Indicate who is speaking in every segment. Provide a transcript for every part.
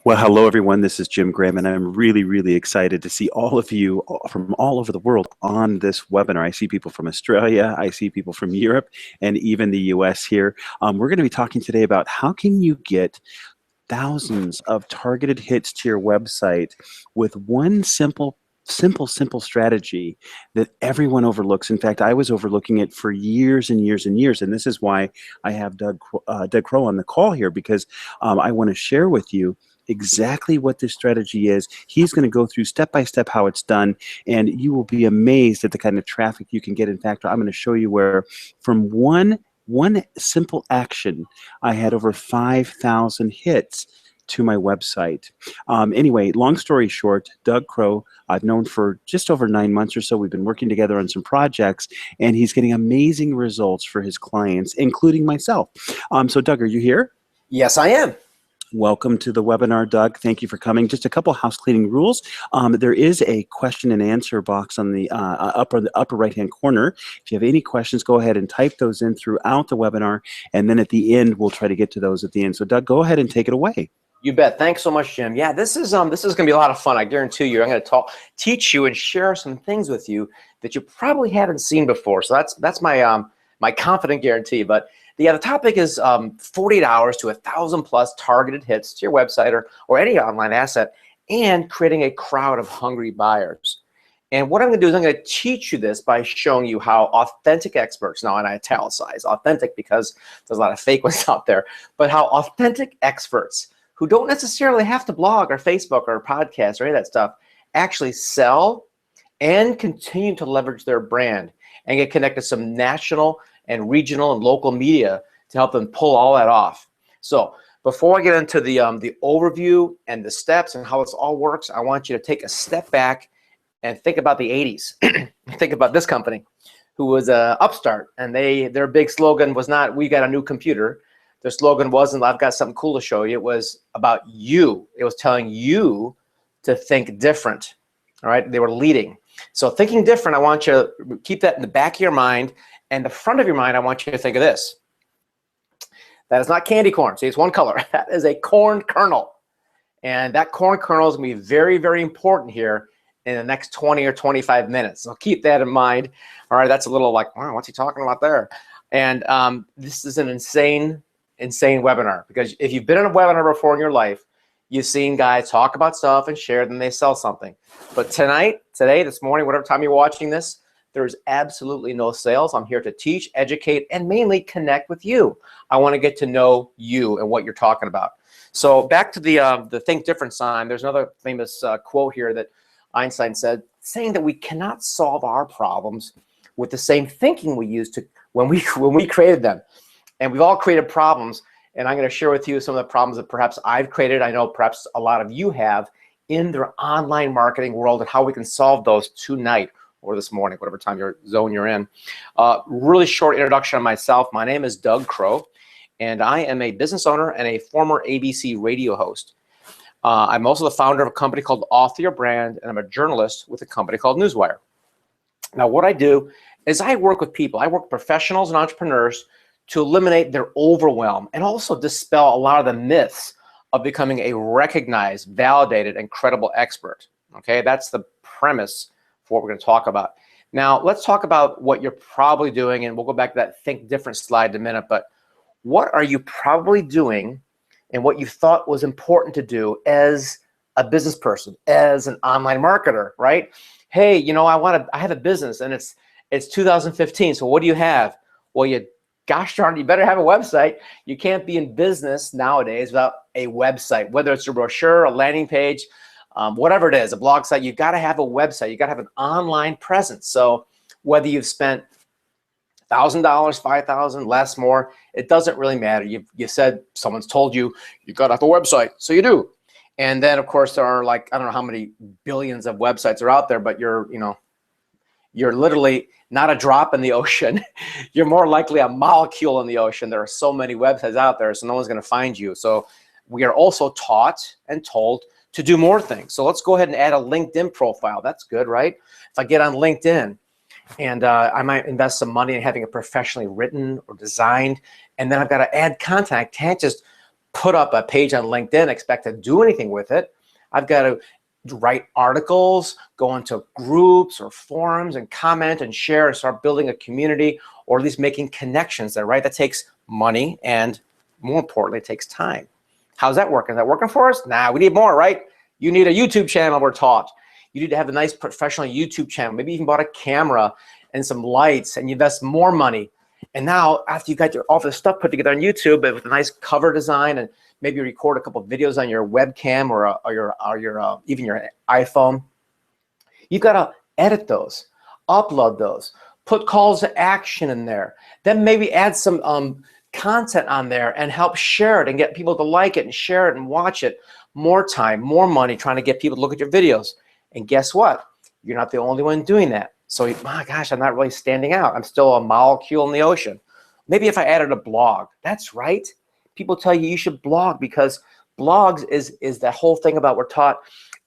Speaker 1: Well, hello everyone. This is Jim Graham, and I'm really, really excited to see all of you from all over the world on this webinar. I see people from Australia, I see people from Europe, and even the US here. We're going to be talking today about how can you get thousands of targeted hits to your website with one simple strategy that everyone overlooks. In fact, I was overlooking it for years and years and years, and this is why I have Doug Crow on the call here, because I want to share with you exactly what this strategy is. He's going to go through step by step how it's done, and you will be amazed at the kind of traffic you can get. In fact, I'm going to show you where from one simple action, I had over 5,000 hits to my website. Anyway, long story short, Doug Crow, I've known for just over 9 months or so. We've been working together on some projects, and he's getting amazing results for his clients, including myself. So Doug, are you here?
Speaker 2: Yes, I am.
Speaker 1: Welcome to the webinar, Doug. Thank you for coming. Just a couple house cleaning rules. There is a question and answer box on the upper right-hand corner. If you have any questions, go ahead and type those in throughout the webinar, and then at the end, we'll try to get to those at the end. So, Doug, go ahead and take it away.
Speaker 2: You bet. Thanks so much, Jim. Yeah, this is going to be a lot of fun. I guarantee you. I'm going to teach you and share some things with you that you probably haven't seen before. So that's my my confident guarantee. But the topic is 48 hours to 1,000 plus targeted hits to your website or any online asset, and creating a crowd of hungry buyers. And what I'm going to do is I'm going to teach you this by showing you how authentic experts, now and I italicize authentic because there's a lot of fake ones out there, but how authentic experts who don't necessarily have to blog or Facebook or podcast or any of that stuff actually sell and continue to leverage their brand and get connected to some national and regional and local media to help them pull all that off. So before I get into the overview and the steps and how this all works, I want you to take a step back and think about the 80s. Think about this company who was an upstart, and their big slogan was not, "We got a new computer." Their slogan wasn't, "I've got something cool to show you." It was about you. It was telling you to think different. All right, they were leading. So thinking different, I want you to keep that in the back of your mind. And the front of your mind, I want you to think of this. That is not candy corn. See, it's one color. That is a corn kernel. And that corn kernel is going to be very, very important here in the next 20 or 25 minutes. So keep that in mind. All right, that's a little like, wow, what's he talking about there? And this is an insane webinar, because if you've been in a webinar before in your life, you've seen guys talk about stuff and share, then they sell something. But today, this morning, whatever time you're watching this, there's absolutely no sales. I'm here to teach, educate, and mainly connect with you. I want to get to know you and what you're talking about. So back to the think different sign. There's another famous quote here that Einstein said, saying that we cannot solve our problems with the same thinking we used to when we created them. And we've all created problems, and I'm going to share with you some of the problems that perhaps I've created. I know perhaps a lot of you have in their online marketing world, and how we can solve those tonight or this morning, whatever time zone you're in. Really short introduction on myself. My name is Doug Crow, and I am a business owner and a former ABC radio host. I'm also the founder of a company called Author Your Brand, and I'm a journalist with a company called Newswire. Now, what I do is I work with people. I work with professionals and entrepreneurs to eliminate their overwhelm and also dispel a lot of the myths of becoming a recognized, validated, and credible expert. Okay, that's the premise for what we're going to talk about. Now, let's talk about what you're probably doing, and we'll go back to that think different slide in a minute. But what are you probably doing and what you thought was important to do as a business person, as an online marketer, right? Hey, you know, I have a business, and it's 2015. So what do you have? Well, gosh darn, you better have a website. You can't be in business nowadays without a website, whether it's a brochure, a landing page, whatever it is, a blog site. You've got to have a website. You've got to have an online presence. So whether you've spent $1,000, $5,000, less, more, it doesn't really matter. You said someone's told you got to have a website, so you do. And then, of course, there are, like, I don't know how many billions of websites are out there, but you're literally not a drop in the ocean. You're more likely a molecule in the ocean. There are so many websites out there, so no one's going to find you. So we are also taught and told to do more things. So let's go ahead and add a LinkedIn profile. That's good, right? If I get on LinkedIn, and I might invest some money in having it professionally written or designed, and then I've got to add content. I can't just put up a page on LinkedIn, expect to do anything with it. I've got to write articles, go into groups or forums and comment and share and start building a community, or at least making connections there, right? That takes money, and more importantly, it takes time. How's that working? Is that working for us? Nah, we need more, right? You need a YouTube channel, we're taught. You need to have a nice professional YouTube channel. Maybe you even bought a camera and some lights, and you invest more money. And now, after you got all this stuff put together on YouTube, but with a nice cover design, and maybe you record a couple of videos on your webcam or even your iPhone, you've got to edit those, upload those, put calls to action in there, then maybe add some content on there and help share it and get people to like it and share it and watch it. More time, more money trying to get people to look at your videos. And guess what? You're not the only one doing that. So, my gosh, I'm not really standing out. I'm still a molecule in the ocean. Maybe if I added a blog, that's right. People tell you should blog because blogs is the whole thing about we're taught.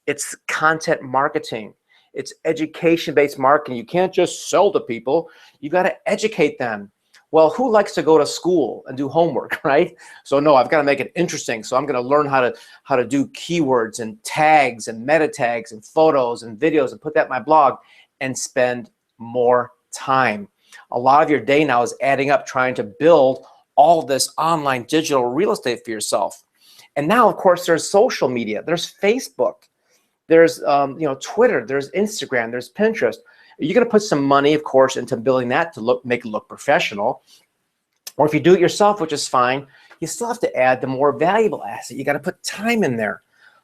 Speaker 2: It's content marketing. It's education-based marketing. You can't just sell to people. You got to educate them. Well, who likes to go to school and do homework, right? So no, I've got to make it interesting. So I'm going to learn how to do keywords and tags and meta tags and photos and videos and put that in my blog and spend more time. A lot of your day now is adding up trying to build all this online digital real estate for yourself. And now, of course, there's social media. There's Facebook. There's Twitter. There's Instagram. There's Pinterest. You're going to put some money, of course, into building that to make it look professional. Or if you do it yourself, which is fine, you still have to add the more valuable asset. You got to put time in there.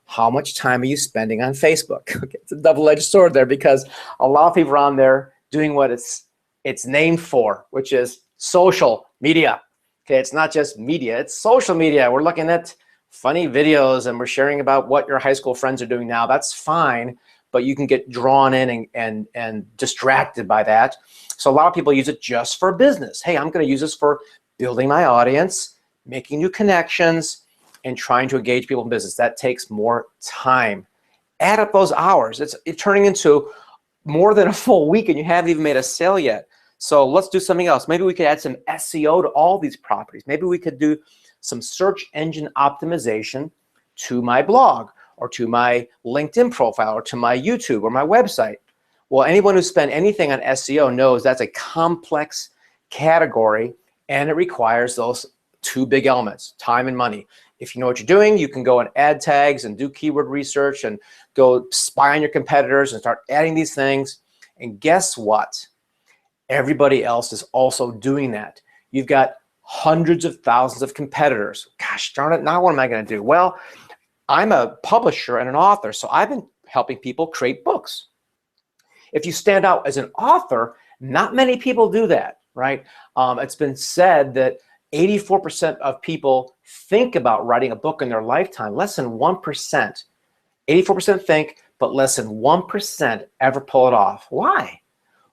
Speaker 2: How much time are you spending on Facebook? Okay, it's a double-edged sword there because a lot of people are on there doing what it's named for, which is social media. Okay, it's not just media, it's social media. We're looking at funny videos and we're sharing about what your high school friends are doing now. That's fine, but you can get drawn in and distracted by that. So a lot of people use it just for business. Hey, I'm going to use this for building my audience, making new connections, and trying to engage people in business. That takes more time. Add up those hours. It's turning into more than a full week and you haven't even made a sale yet. So let's do something else. Maybe we could add some SEO to all these properties. Maybe we could do some search engine optimization to my blog or to my LinkedIn profile or to my YouTube or my website. Well, anyone who spent anything on SEO knows that's a complex category and it requires those two big elements, time and money. If you know what you're doing, you can go and add tags and do keyword research and go spy on your competitors and start adding these things. And guess what? Everybody else is also doing that. You've got hundreds of thousands of competitors. Gosh darn it, now what am I going to do? Well, I'm a publisher and an author, so I've been helping people create books. If you stand out as an author, not many people do that, right? It's been said that 84% of people think about writing a book in their lifetime. Less than 1%. 84% think, but less than 1% ever pull it off. Why?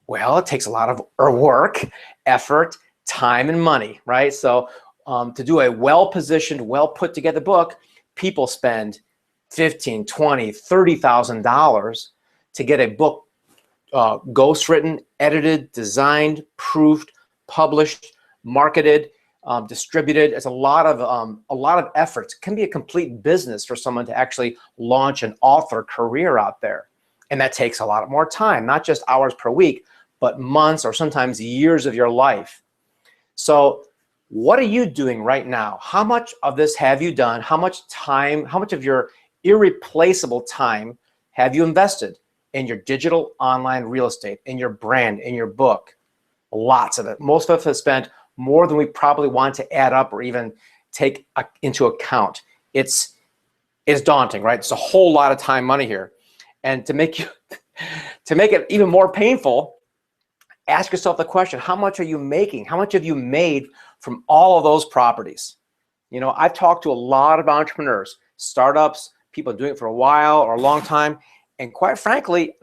Speaker 2: Well, it takes a lot of work, effort, time, and money, right? So to do a well-positioned, well-put-together book, people spend $15,000, $20,000, $30,000 to get a book ghostwritten, edited, designed, proofed, published, marketed, distributed. It's a lot of effort. It can be a complete business for someone to actually launch an author career out there. And that takes a lot more time, not just hours per week, but months or sometimes years of your life. So what are you doing right now? How much of this have you done? How much time, how much of your irreplaceable time have you invested in your digital online real estate, in your brand, in your book? Lots of it. Most of us have spent more than we probably want to add up or even take into account. It's daunting, right? It's a whole lot of time, money here. And to make it even more painful, ask yourself the question, how much are you making? How much have you made from all of those properties? You know, I've talked to a lot of entrepreneurs, startups, people doing it for a while or a long time. And quite frankly,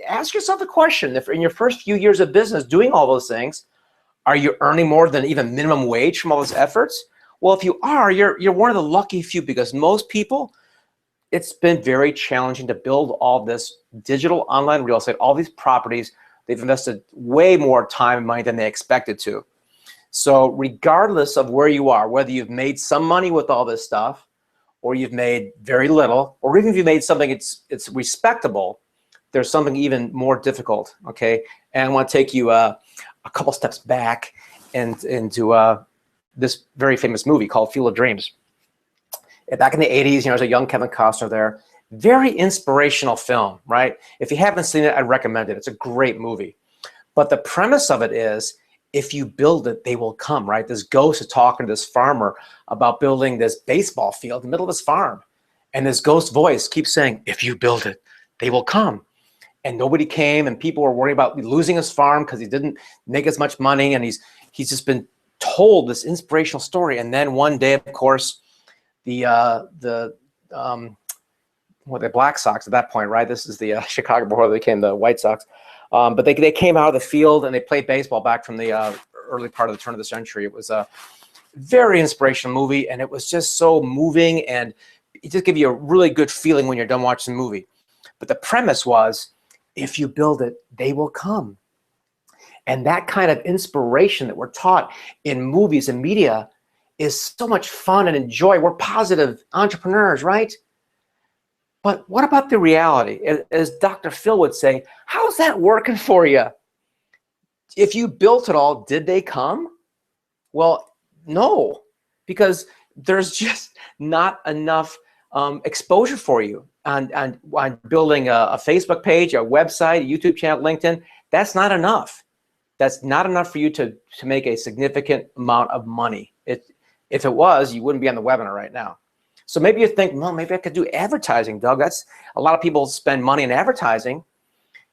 Speaker 2: ask yourself the question, if in your first few years of business doing all those things, are you earning more than even minimum wage from all those efforts? Well, if you are, you're one of the lucky few, because most people, it's been very challenging to build all this digital online real estate, all these properties. They've invested way more time and money than they expected to. So regardless of where you are, whether you've made some money with all this stuff, or you've made very little, or even if you made something it's respectable, there's something even more difficult, okay? And I want to take you a couple steps back and into this very famous movie called Field of Dreams. Back in the 80s, there's a young Kevin Costner there. Very inspirational film, right? If you haven't seen it, I'd recommend it. It's a great movie. But the premise of it is, if you build it, they will come, right? This ghost is talking to this farmer about building this baseball field in the middle of his farm. And this ghost voice keeps saying, if you build it, they will come. And nobody came, and people were worried about losing his farm because he didn't make as much money, and he's just been told this inspirational story. And then one day, of course, the Black Sox at that point, right? This is the Chicago before they became the White Sox. But they came out of the field and they played baseball back from the early part of the turn of the century. It was a very inspirational movie, and it was just so moving, and it just gives you a really good feeling when you're done watching the movie. But the premise was, if you build it, they will come. And that kind of inspiration that we're taught in movies and media is so much fun and enjoy. We're positive entrepreneurs, right? But what about the reality? As Dr. Phil would say, how's that working for you? If you built it all, did they come? Well, no, because there's just not enough exposure for you on building a Facebook page, a website, a YouTube channel, LinkedIn. That's not enough. That's not enough for you to make a significant amount of money. If it was, you wouldn't be on the webinar right now. So maybe you think, well, maybe I could do advertising, Doug. That's a lot of people spend money in advertising,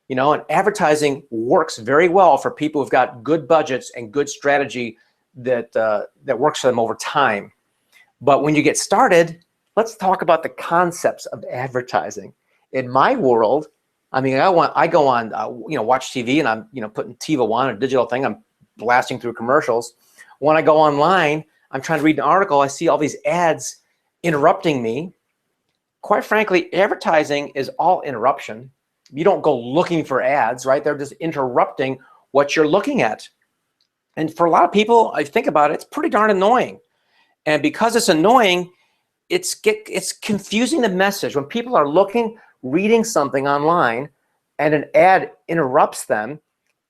Speaker 2: and advertising works very well for people who've got good budgets and good strategy that works for them over time. But when you get started, let's talk about the concepts of advertising. In my world, I go on, watch TV, and I'm, putting TiVo on, a digital thing. I'm blasting through commercials. When I go online, I'm trying to read an article. I see all these ads interrupting me. Quite frankly, advertising is all interruption. You don't go looking for ads, right? They're just interrupting what you're looking at. And for a lot of people, I think about it, it's pretty darn annoying. And because it's annoying, it's confusing the message. When people are reading something online, and an ad interrupts them,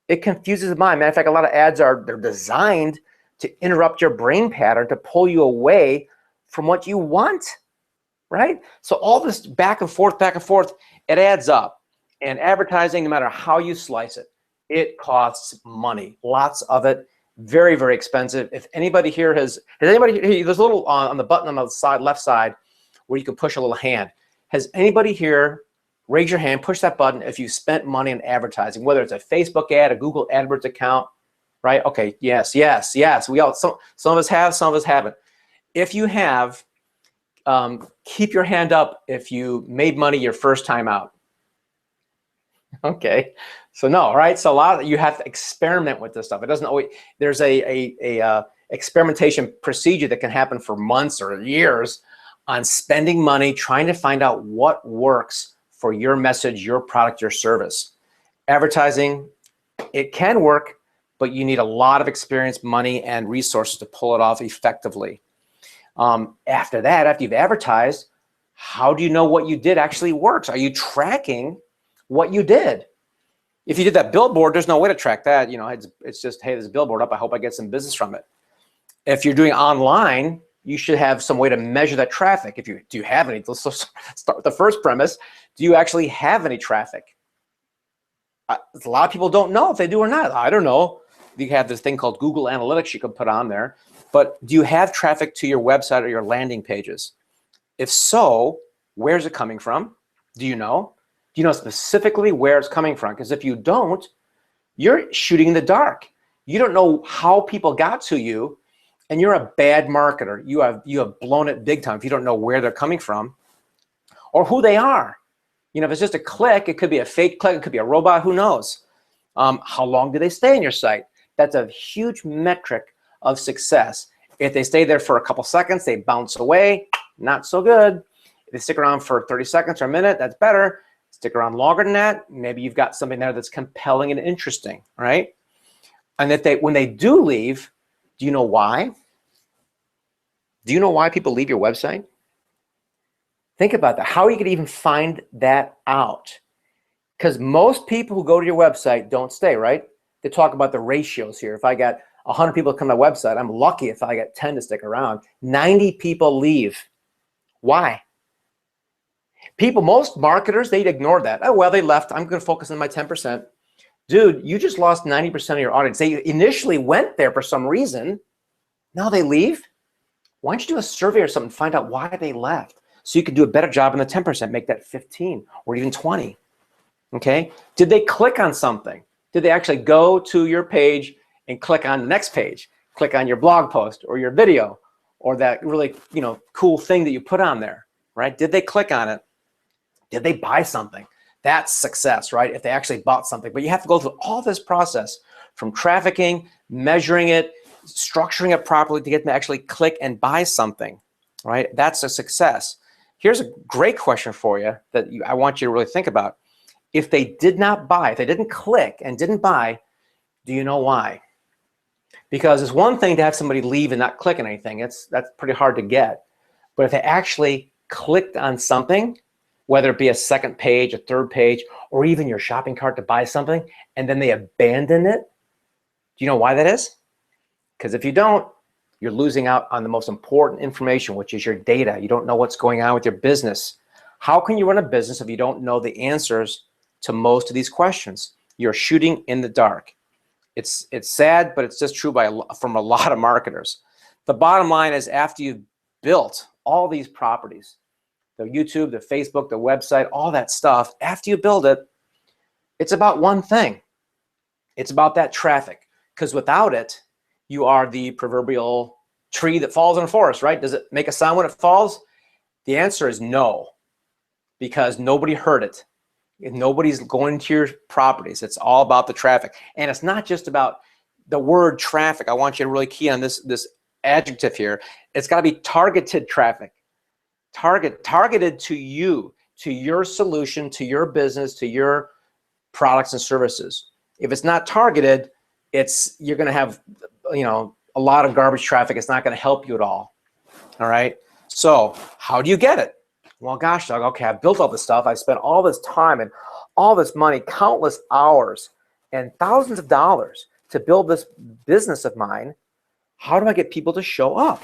Speaker 2: it confuses the mind. Matter of fact, a lot of ads they're designed to interrupt your brain pattern, to pull you away from what you want, right? So all this back and forth, it adds up. And advertising, no matter how you slice it, it costs money. Lots of it. Very, very expensive. If anybody here there's a little on the button on the side, left side, where you can push a little hand. Has anybody here, raise your hand, push that button if you spent money on advertising, whether it's a Facebook ad, a Google AdWords account, right? Okay, yes. We all, some of us have, some of us haven't. If you have, keep your hand up if you made money your first time out. Okay, so no, right? So you have to experiment with this stuff. It doesn't always, there's a experimentation procedure that can happen for months or years on spending money, trying to find out what works for your message, your product, your service. Advertising, it can work, but you need a lot of experience, money, and resources to pull it off effectively. After that, after you've advertised, how do you know what you did actually works? Are you tracking what you did? If you did that billboard, there's no way to track that. It's just, hey, there's a billboard up. I hope I get some business from it. If you're doing online, you should have some way to measure that traffic. Do you have any? Let's start with the first premise. Do you actually have any traffic? A lot of people don't know if they do or not. I don't know. You have this thing called Google Analytics you can put on there. But do you have traffic to your website or your landing pages? If so, where's it coming from? Do you know? Do you know specifically where it's coming from? Because if you don't, you're shooting in the dark. You don't know how people got to you, and you're a bad marketer. You have blown it big time if you don't know where they're coming from or who they are. If it's just a click, it could be a fake click, it could be a robot, who knows? How long do they stay on your site? That's a huge metric of success. If they stay there for a couple seconds, they bounce away, not so good. If they stick around for 30 seconds or a minute, that's better. Stick around longer than that, maybe you've got something there that's compelling and interesting, right? And when they do leave, Do you know why? Do you know why people leave your website? Think about that. How are you going to even find that out? Because most people who go to your website don't stay, right? They talk about the ratios here. If I got 100 people come to my website, I'm lucky if I get 10 to stick around. 90 people leave. Why? Most marketers, they'd ignore that. Oh, well, they left. I'm going to focus on my 10%. Dude, you just lost 90% of your audience. They initially went there for some reason. Now they leave. Why don't you do a survey or something, find out why they left, so you can do a better job in the 10%, make that 15 or even 20. Okay? Did they click on something? Did they actually go to your page and click on the next page, click on your blog post or your video or that really, cool thing that you put on there, right? Did they click on it? Did they buy something? That's success, right? If they actually bought something. But you have to go through all this process from trafficking, measuring it, structuring it properly to get them to actually click and buy something, right? That's a success. Here's a great question for you that I want you to really think about. If they did not buy, if they didn't click and didn't buy, do you know why? Because it's one thing to have somebody leave and not click on anything. That's pretty hard to get. But if they actually clicked on something, whether it be a second page, a third page, or even your shopping cart to buy something, and then they abandon it, do you know why that is? Because if you don't, you're losing out on the most important information, which is your data. You don't know what's going on with your business. How can you run a business if you don't know the answers to most of these questions? You're shooting in the dark. It's sad, but it's just true from a lot of marketers. The bottom line is, after you've built all these properties, the YouTube, the Facebook, the website, all that stuff, after you build it, it's about one thing. It's about that traffic. Because without it, you are the proverbial tree that falls in a forest, right? Does it make a sound when it falls? The answer is no, because nobody heard it. Nobody's going to your properties. It's all about the traffic. And it's not just about the word traffic. I want you to really key on this adjective here. It's got to be targeted traffic. Targeted to you, to your solution, to your business, to your products and services. If it's not targeted, you're going to have a lot of garbage traffic. It's not going to help you at all. All right. So how do you get it? Well, gosh, Doug, okay, I've built all this stuff. I spent all this time and all this money, countless hours and thousands of dollars to build this business of mine. How do I get people to show up?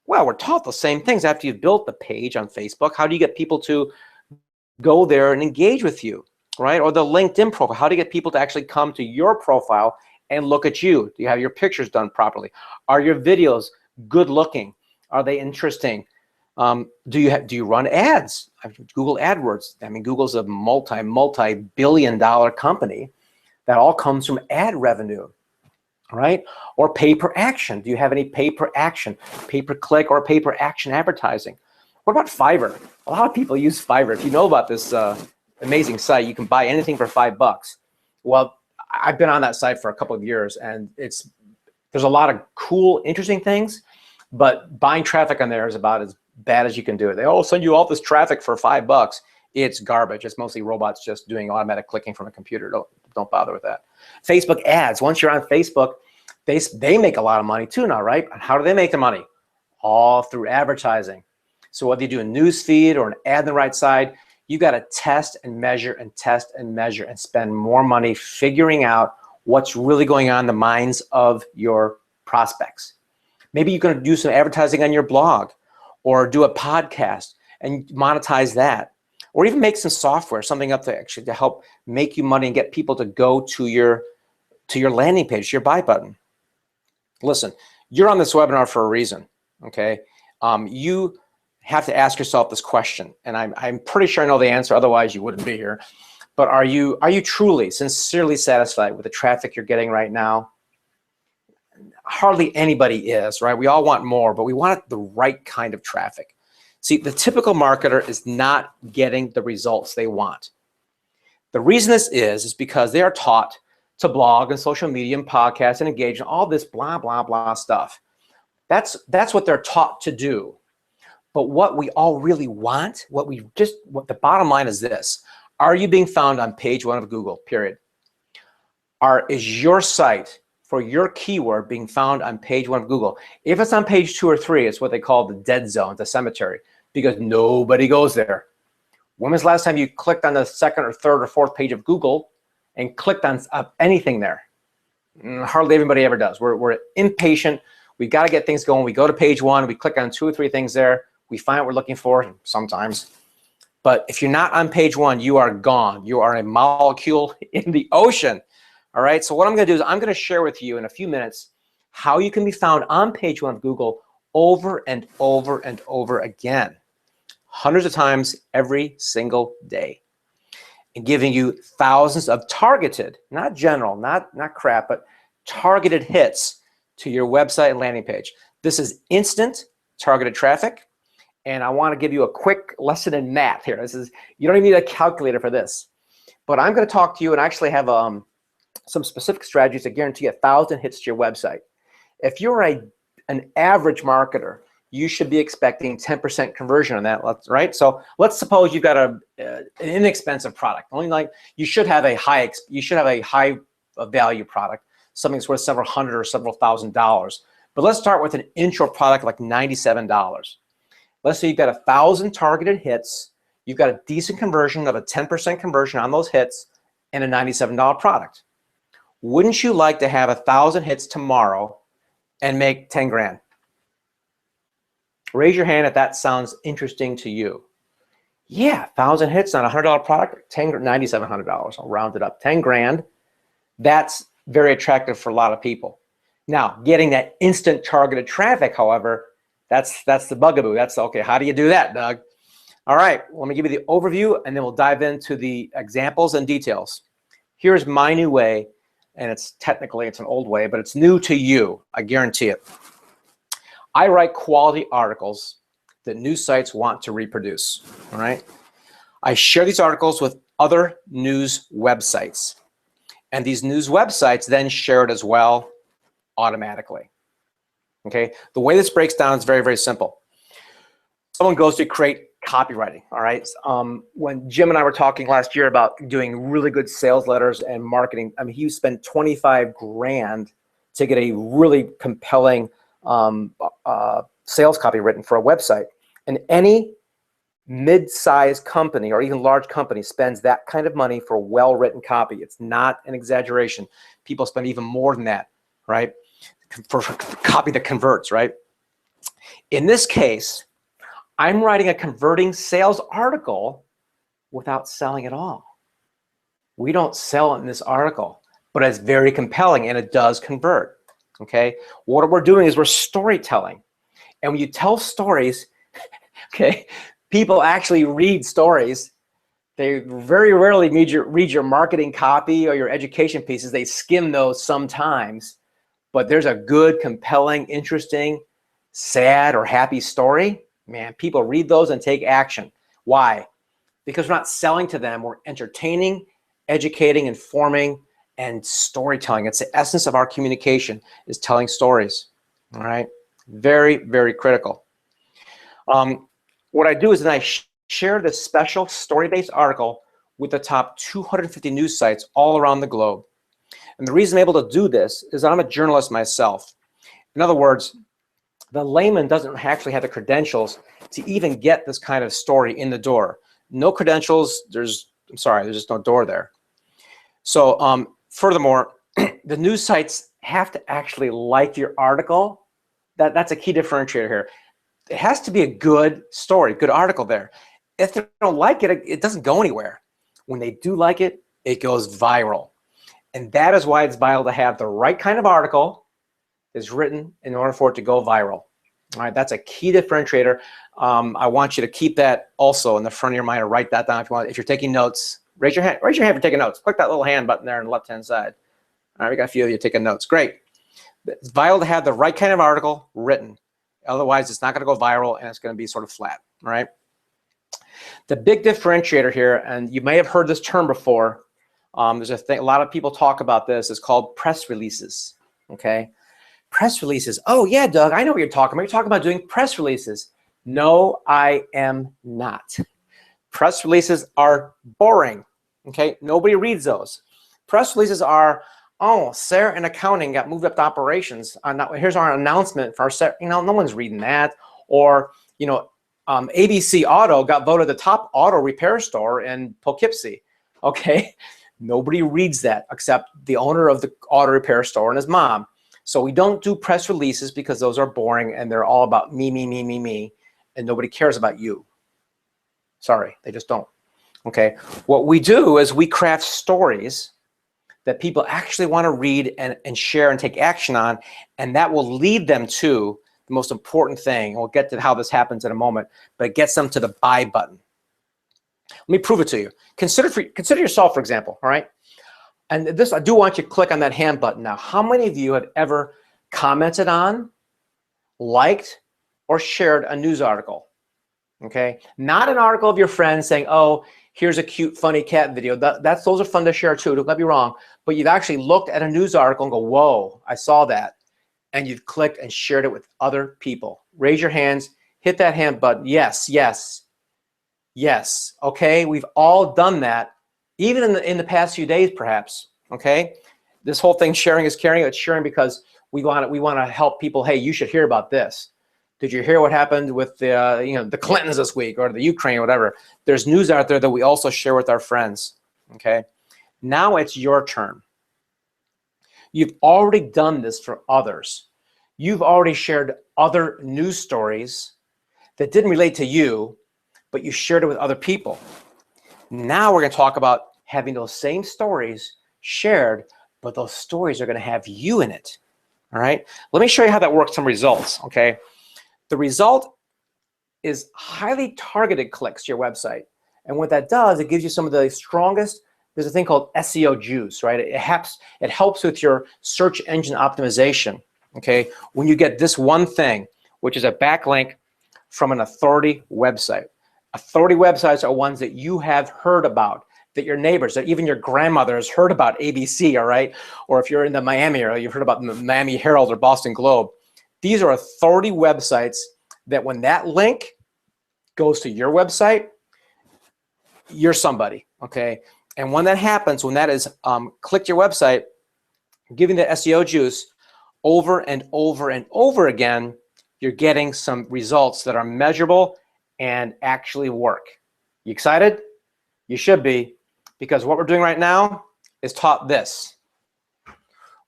Speaker 2: Well, we're taught the same things. After you've built the page on Facebook, how do you get people to go there and engage with you, right? Or the LinkedIn profile. How do you get people to actually come to your profile and look at you? Do you have your pictures done properly? Are your videos good looking? Are they interesting? Do you run ads? Google AdWords. I mean, Google's a multi-billion-dollar company that all comes from ad revenue, right? Or pay per action. Do you have any pay per action, pay per click, or pay per action advertising? What about Fiverr? A lot of people use Fiverr. If you know about this amazing site, you can buy anything for $5. Well, I've been on that site for a couple of years, and there's a lot of cool, interesting things, but buying traffic on there is about as bad as you can do it. They send you all this traffic for $5. It's garbage. It's mostly robots just doing automatic clicking from a computer. Don't bother with that. Facebook ads. Once you're on Facebook, they make a lot of money too now, right? How do they make the money? All through advertising. So whether you do a news feed or an ad on the right side, you got to test and measure and test and measure and spend more money figuring out what's really going on in the minds of your prospects. Maybe you're going to do some advertising on your blog, or do a podcast and monetize that, or even make some software, something up there actually to help make you money and get people to go to your landing page, your buy button. Listen, you're on this webinar for a reason, okay? You have to ask yourself this question, and I'm pretty sure I know the answer, otherwise you wouldn't be here. But are you truly, sincerely satisfied with the traffic you're getting right now? Hardly anybody is, right? We all want more, but we want the right kind of traffic. See, the typical marketer is not getting the results they want. The reason this is because they are taught to blog and social media and podcasts and engage in all this blah, blah, blah stuff. That's what they're taught to do. But what we all really want, what the bottom line is this: are you being found on page 1 of Google, period? Is your site for your keyword being found on page 1 of Google. If it's on page 2 or 3, it's what they call the dead zone, the cemetery, because nobody goes there. When was the last time you clicked on the 2nd or 3rd or 4th page of Google and clicked on anything there? Hardly everybody ever does. We're impatient. We've got to get things going. We go to page 1, we click on 2 or 3 things there. We find what we're looking for sometimes. But if you're not on page 1, you are gone. You are a molecule in the ocean. All right, so what I'm going to do is I'm going to share with you in a few minutes how you can be found on page 1 of Google over and over and over again, hundreds of times every single day, and giving you thousands of targeted, not general, not crap, but targeted hits to your website and landing page. This is instant targeted traffic, and I want to give you a quick lesson in math here. You don't even need a calculator for this, but I'm going to talk to you and actually have some specific strategies that guarantee 1,000 hits to your website. If you're an average marketer, you should be expecting 10% conversion on that, right? So let's suppose you've got an inexpensive product. You should have a high value product, something that's worth several hundred or several $1,000s. But let's start with an intro product like $97. Let's say you've got 1,000 targeted hits. You've got a decent conversion of a 10% conversion on those hits and a $97 product. Wouldn't you like to have 1,000 hits tomorrow and make 10 grand? Raise your hand if that sounds interesting to you. Yeah, 1,000 hits on a $100 product, $9,700. I'll round it up, 10 grand. That's very attractive for a lot of people. Now, getting that instant targeted traffic, however, that's the bugaboo. That's okay. How do you do that, Doug? All right, let me give you the overview, and then we'll dive into the examples and details. Here's my new way, and it's an old way, but it's new to you. I guarantee it. I write quality articles that news sites want to reproduce, all right? I share these articles with other news websites, and these news websites then share it as well automatically, okay? The way this breaks down is very, very simple. Someone goes to create copywriting, all right? When Jim and I were talking last year about doing really good sales letters and marketing, I mean, he spent 25 grand to get a really compelling sales copy written for a website. And any mid-sized company or even large company spends that kind of money for well-written copy. It's not an exaggeration. People spend even more than that, right? For copy that converts, right? In this case, I'm writing a converting sales article without selling at all. We don't sell in this article, but it's very compelling and it does convert. Okay, what we're doing is we're storytelling, and when you tell stories, okay, people actually read stories. They very rarely read your marketing copy or your education pieces. They skim those sometimes, but there's a good, compelling, interesting, sad or happy story. Man, people read those and take action. Why? Because we're not selling to them. We're entertaining, educating, informing, and storytelling. It's the essence of our communication, is telling stories. All right, very, very critical. What I do is then I share this special story-based article with the top 250 news sites all around the globe. And the reason I'm able to do this is I'm a journalist myself. In other words, the layman doesn't actually have the credentials to even get this kind of story in the door. No credentials. There's just no door there. So furthermore, the news sites have to actually like your article. That's a key differentiator here. It has to be a good story, good article there. If they don't like it, it doesn't go anywhere. When they do like it, it goes viral. And that is why it's vital to have the right kind of article is written in order for it to go viral. All right, that's a key differentiator. I want you to keep that also in the front of your mind, or write that down if you want. If you're taking notes, raise your hand. Raise your hand for taking notes. Click that little hand button there on the left-hand side. All right, we got a few of you taking notes. Great. It's vital to have the right kind of article written. Otherwise, it's not going to go viral and it's going to be sort of flat. All right. The big differentiator here, and you may have heard this term before. There's a lot of people talk about this. It's called press releases. Okay. Press releases. Oh yeah, Doug, I know what you're talking about. You're talking about doing press releases. No, I am not. Press releases are boring. Okay. Nobody reads those. Press releases are oh, Sarah in accounting got moved up to operations. Here's our announcement for our Sarah. You know, no one's reading that. Or, you know, ABC Auto got voted the top auto repair store in Poughkeepsie. Okay, nobody reads that except the owner of the auto repair store and his mom. So we don't do press releases because those are boring and they're all about me, me, me, me, me, and nobody cares about you. Sorry, they just don't. Okay, what we do is we craft stories that people actually want to read and share and take action on, and that will lead them to the most important thing. We'll get to how this happens in a moment, but it gets them to the buy button. Let me prove it to you. Consider yourself, for example, all right? And this, I do want you to click on that hand button now. How many of you have ever commented on, liked, or shared a news article? Okay, not an article of your friends saying, oh, here's a cute, funny cat video. Those are fun to share too, don't get me wrong. But you've actually looked at a news article and go, whoa, I saw that. And you've clicked and shared it with other people. Raise your hands, hit that hand button. Yes, yes, yes. Okay, we've all done that, even in the past few days, perhaps. Okay, this whole thing, sharing is caring. It's sharing because we want to help people. Hey, you should hear about this. Did you hear what happened with the the Clintons this week, or the Ukraine, or whatever? There's news out there that we also share with our friends. Okay, now it's your turn. You've already done this for others. You've already shared other news stories that didn't relate to you, but you shared it with other people. Now we're going to talk about having those same stories shared, but those stories are going to have you in it. All right, let me show you how that works. Some results. Okay. The result is highly targeted clicks to your website. And what that does, it gives you some of the strongest, there's a thing called SEO juice, right? It helps with your search engine optimization, okay? When you get this one thing, which is a backlink from an authority website. Authority websites are ones that you have heard about, that your neighbors, that even your grandmother has heard about ABC, all right? Or if you're in the Miami area, you've heard about the Miami Herald or Boston Globe. These are authority websites that when that link goes to your website, you're somebody, okay? And when that happens, when that is clicked your website, giving the SEO juice over and over and over again, you're getting some results that are measurable and actually work. You excited? You should be, because what we're doing right now is taught this.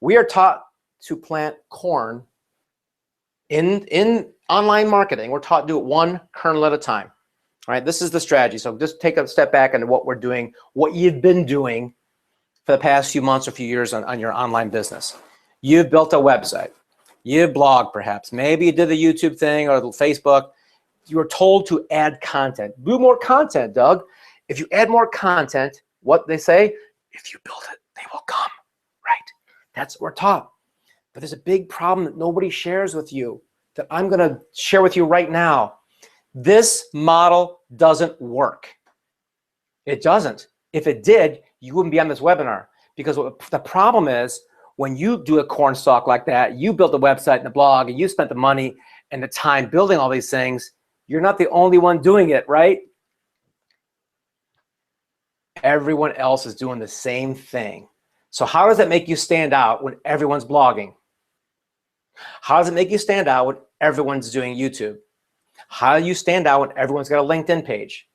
Speaker 2: We are taught to plant corn in online marketing. We're taught to do it one kernel at a time. All right, this is the strategy. So just take a step back into what we're doing, what you've been doing for the past few months or few years on your online business. You've built a website. You blog, perhaps. Maybe you did the YouTube thing or the Facebook. You were told to add content. Do more content, Doug. If you add more content, what they say, if you build it, they will come, right? That's what we're taught. But there's a big problem that nobody shares with you that I'm going to share with you right now. This model doesn't work. It doesn't. If it did, you wouldn't be on this webinar, because what the problem is, when you do a corn stalk like that, you built a website and a blog, and you spent the money and the time building all these things, you're not the only one doing it, right? Everyone else is doing the same thing. So how does that make you stand out when everyone's blogging? How does it make you stand out when everyone's doing YouTube? How do you stand out when everyone's got a LinkedIn page?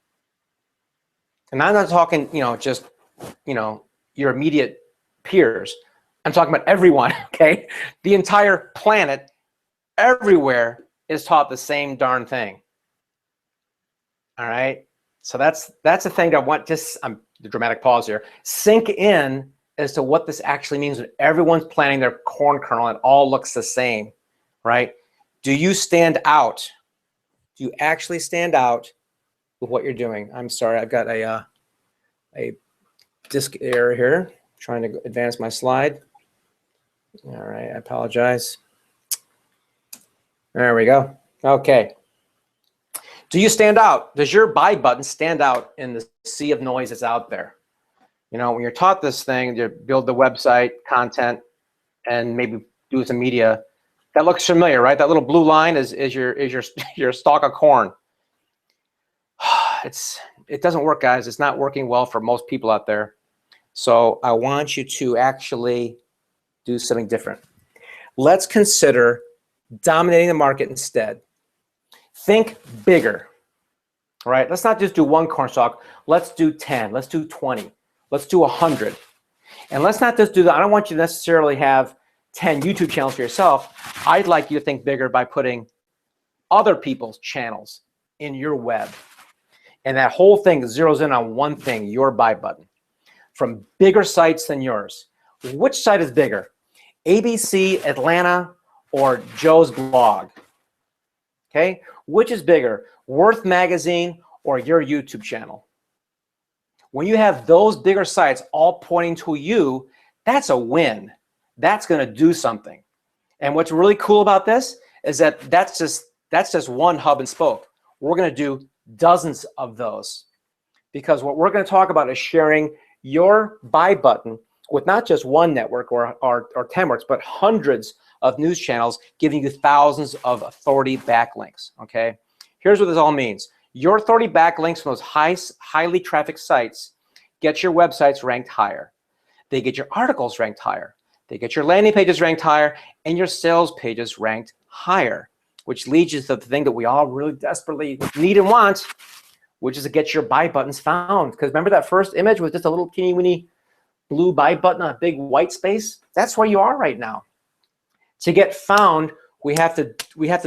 Speaker 2: And I'm not talking, just, your immediate peers. I'm talking about everyone, okay? The entire planet, everywhere is taught the same darn thing. All right? So that's the thing that I want, the dramatic pause here, sink in as to what this actually means when everyone's planting their corn kernel and it all looks the same, right? Do you stand out? Do you actually stand out with what you're doing? I'm sorry, I've got a disk error here, trying to advance my slide. All right, I apologize. There we go. Okay. Do you stand out? Does your buy button stand out in the sea of noise that's out there? When you're taught this thing, you build the website, content, and maybe do some media. That looks familiar, right? That little blue line is your stalk of corn. It doesn't work, guys. It's not working well for most people out there. So I want you to actually do something different. Let's consider dominating the market instead. Think bigger, right? Let's not just do one cornstalk. Let's do 10. Let's do 20. Let's do 100. And let's not just do that. I don't want you to necessarily have 10 YouTube channels for yourself. I'd like you to think bigger by putting other people's channels in your web. And that whole thing zeroes in on one thing, your buy button. From bigger sites than yours. Which site is bigger? ABC, Atlanta, or Joe's blog? Okay, which is bigger? Worth Magazine or your YouTube channel? When you have those bigger sites all pointing to you, that's a win. That's going to do something. And what's really cool about this is that that's just one hub and spoke. We're going to do dozens of those, because what we're going to talk about is sharing your buy button with not just one network or 10 networks, but hundreds of news channels, giving you thousands of authority backlinks. Okay, here's what this all means. Your authority backlinks from those highly trafficked sites get your websites ranked higher. They get your articles ranked higher. They get your landing pages ranked higher, and your sales pages ranked higher, which leads you to the thing that we all really desperately need and want, which is to get your buy buttons found. Because remember that first image with just a little teeny weeny blue buy button on a big white space? That's where you are right now. To get found, we have to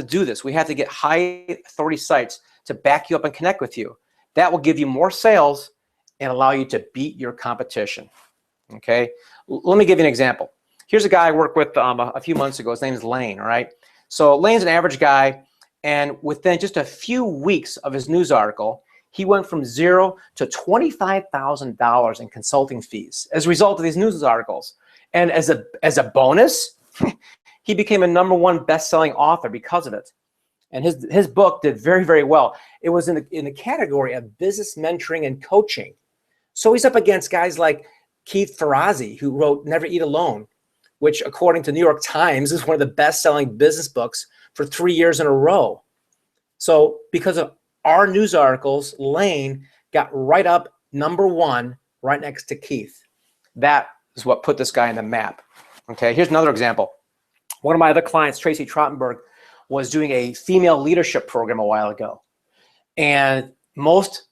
Speaker 2: do this. We have to get high authority sites to back you up and connect with you. That will give you more sales and allow you to beat your competition. Okay, let me give you an example. Here's a guy I worked with a few months ago. His name is Lane. All right, so Lane's an average guy, and within just a few weeks of his news article, he went from $0 to $25,000 in consulting fees as a result of these news articles. And as a bonus, he became a #1 best-selling author because of it. And his book did very, very well. It was in the category of business mentoring and coaching. So he's up against guys like Keith Ferrazzi, who wrote Never Eat Alone, which according to New York Times is one of the best-selling business books for 3 years in a row. So because of our news articles, Lane got right up #1 right next to Keith. That is what put this guy on the map. Okay, here's another example. One of my other clients, Tracy Trottenberg, was doing a female leadership program a while ago. And most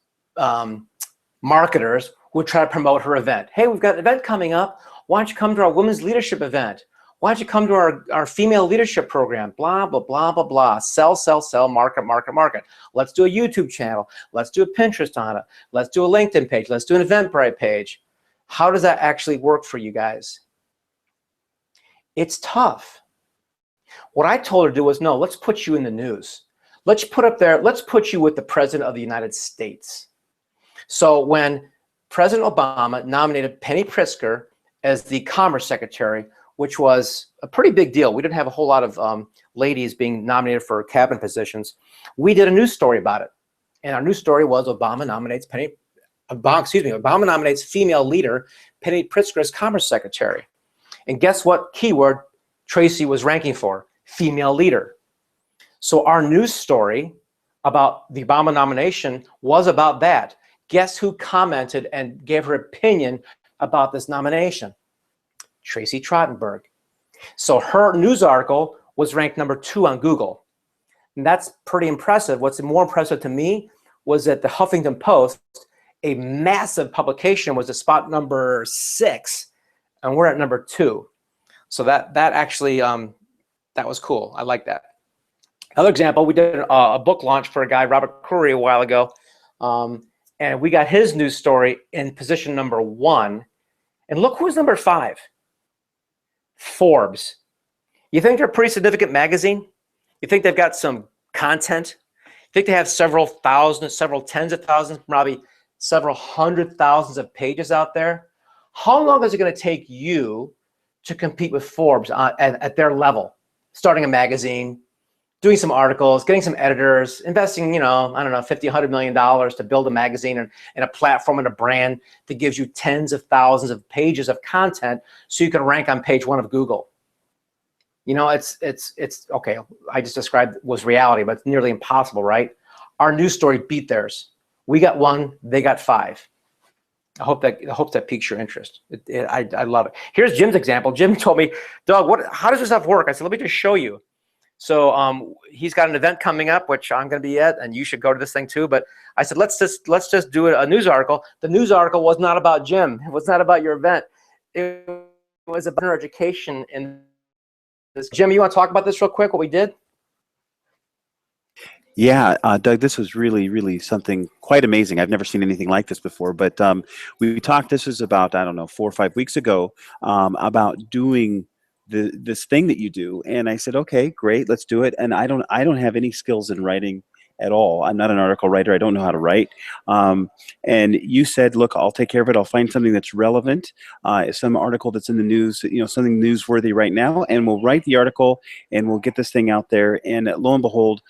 Speaker 2: marketers would try to promote her event. Hey, we've got an event coming up. Why don't you come to our women's leadership event? Why don't you come to our female leadership program? Blah, blah, blah, blah, blah. Sell, sell, sell, market, market, market. Let's do a YouTube channel. Let's do a Pinterest on it. Let's do a LinkedIn page. Let's do an Eventbrite page. How does that actually work for you guys? It's tough. What I told her to do was, no, let's put you in the news. Let's put you with the President of the United States. So when President Obama nominated Penny Pritzker as the Commerce Secretary, which was a pretty big deal. We didn't have a whole lot of ladies being nominated for cabinet positions. We did a news story about it. And our news story was Obama nominates female leader Penny Pritzker as Commerce Secretary. And guess what keyword Tracy was ranking for? Female leader. So our news story about the Obama nomination was about that. Guess who commented and gave her opinion about this nomination? Tracy Trottenberg. So her news article was ranked #2 on Google. And that's pretty impressive. What's more impressive to me was that the Huffington Post, a massive publication, was at spot #6, and we're at #2. So that actually, that was cool. I like that. Another example, we did a book launch for a guy, Robert Curry, a while ago. And we got his news story in position #1. And look who's #5. Forbes. You think they're a pretty significant magazine? You think they've got some content? You think they have several thousand, several tens of thousands, probably several hundred thousands of pages out there? How long is it going to take you to compete with Forbes at their level? Starting a magazine, doing some articles, getting some editors, investing, I don't know, $50, $100 million to build a magazine and a platform and a brand that gives you tens of thousands of pages of content so you can rank on page 1 of Google. It's okay. I just described was reality, but it's nearly impossible, right? Our news story beat theirs. We got 1, they got 5. I hope that piques your interest. I love it. Here's Jim's example. Jim told me, Doug, how does this stuff work? I said, let me just show you. So he's got an event coming up, which I'm going to be at, and you should go to this thing too. But I said, let's just do a news article. The news article was not about Jim. It was not about your event. It was about our education in this. Jim, you want to talk about this real quick? What we did?
Speaker 1: Yeah, Doug, this was really, really something quite amazing. I've never seen anything like this before. But we talked. This was about, I don't know, 4 or 5 weeks ago, about doing this thing that you do. And I said, okay, great, let's do it. And I don't have any skills in writing at all. I'm not an article writer. I don't know how to write. And you said, look, I'll take care of it. I'll find something that's relevant, some article that's in the news, something newsworthy right now, and we'll write the article and we'll get this thing out there. And lo and behold,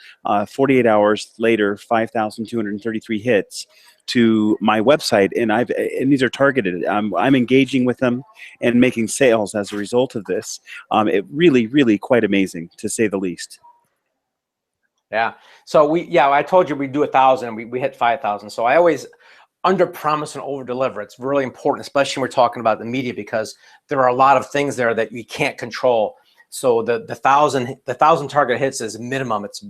Speaker 1: 48 hours later, 5,233 hits to my website, and these are targeted. I'm engaging with them and making sales as a result of this. It really, really quite amazing, to say the least.
Speaker 2: Yeah. So I told you we'd do 1,000. We hit 5,000. So I always under promise and over deliver. It's really important, especially when we're talking about the media, because there are a lot of things there that you can't control. So the 1,000 target hits is minimum. It's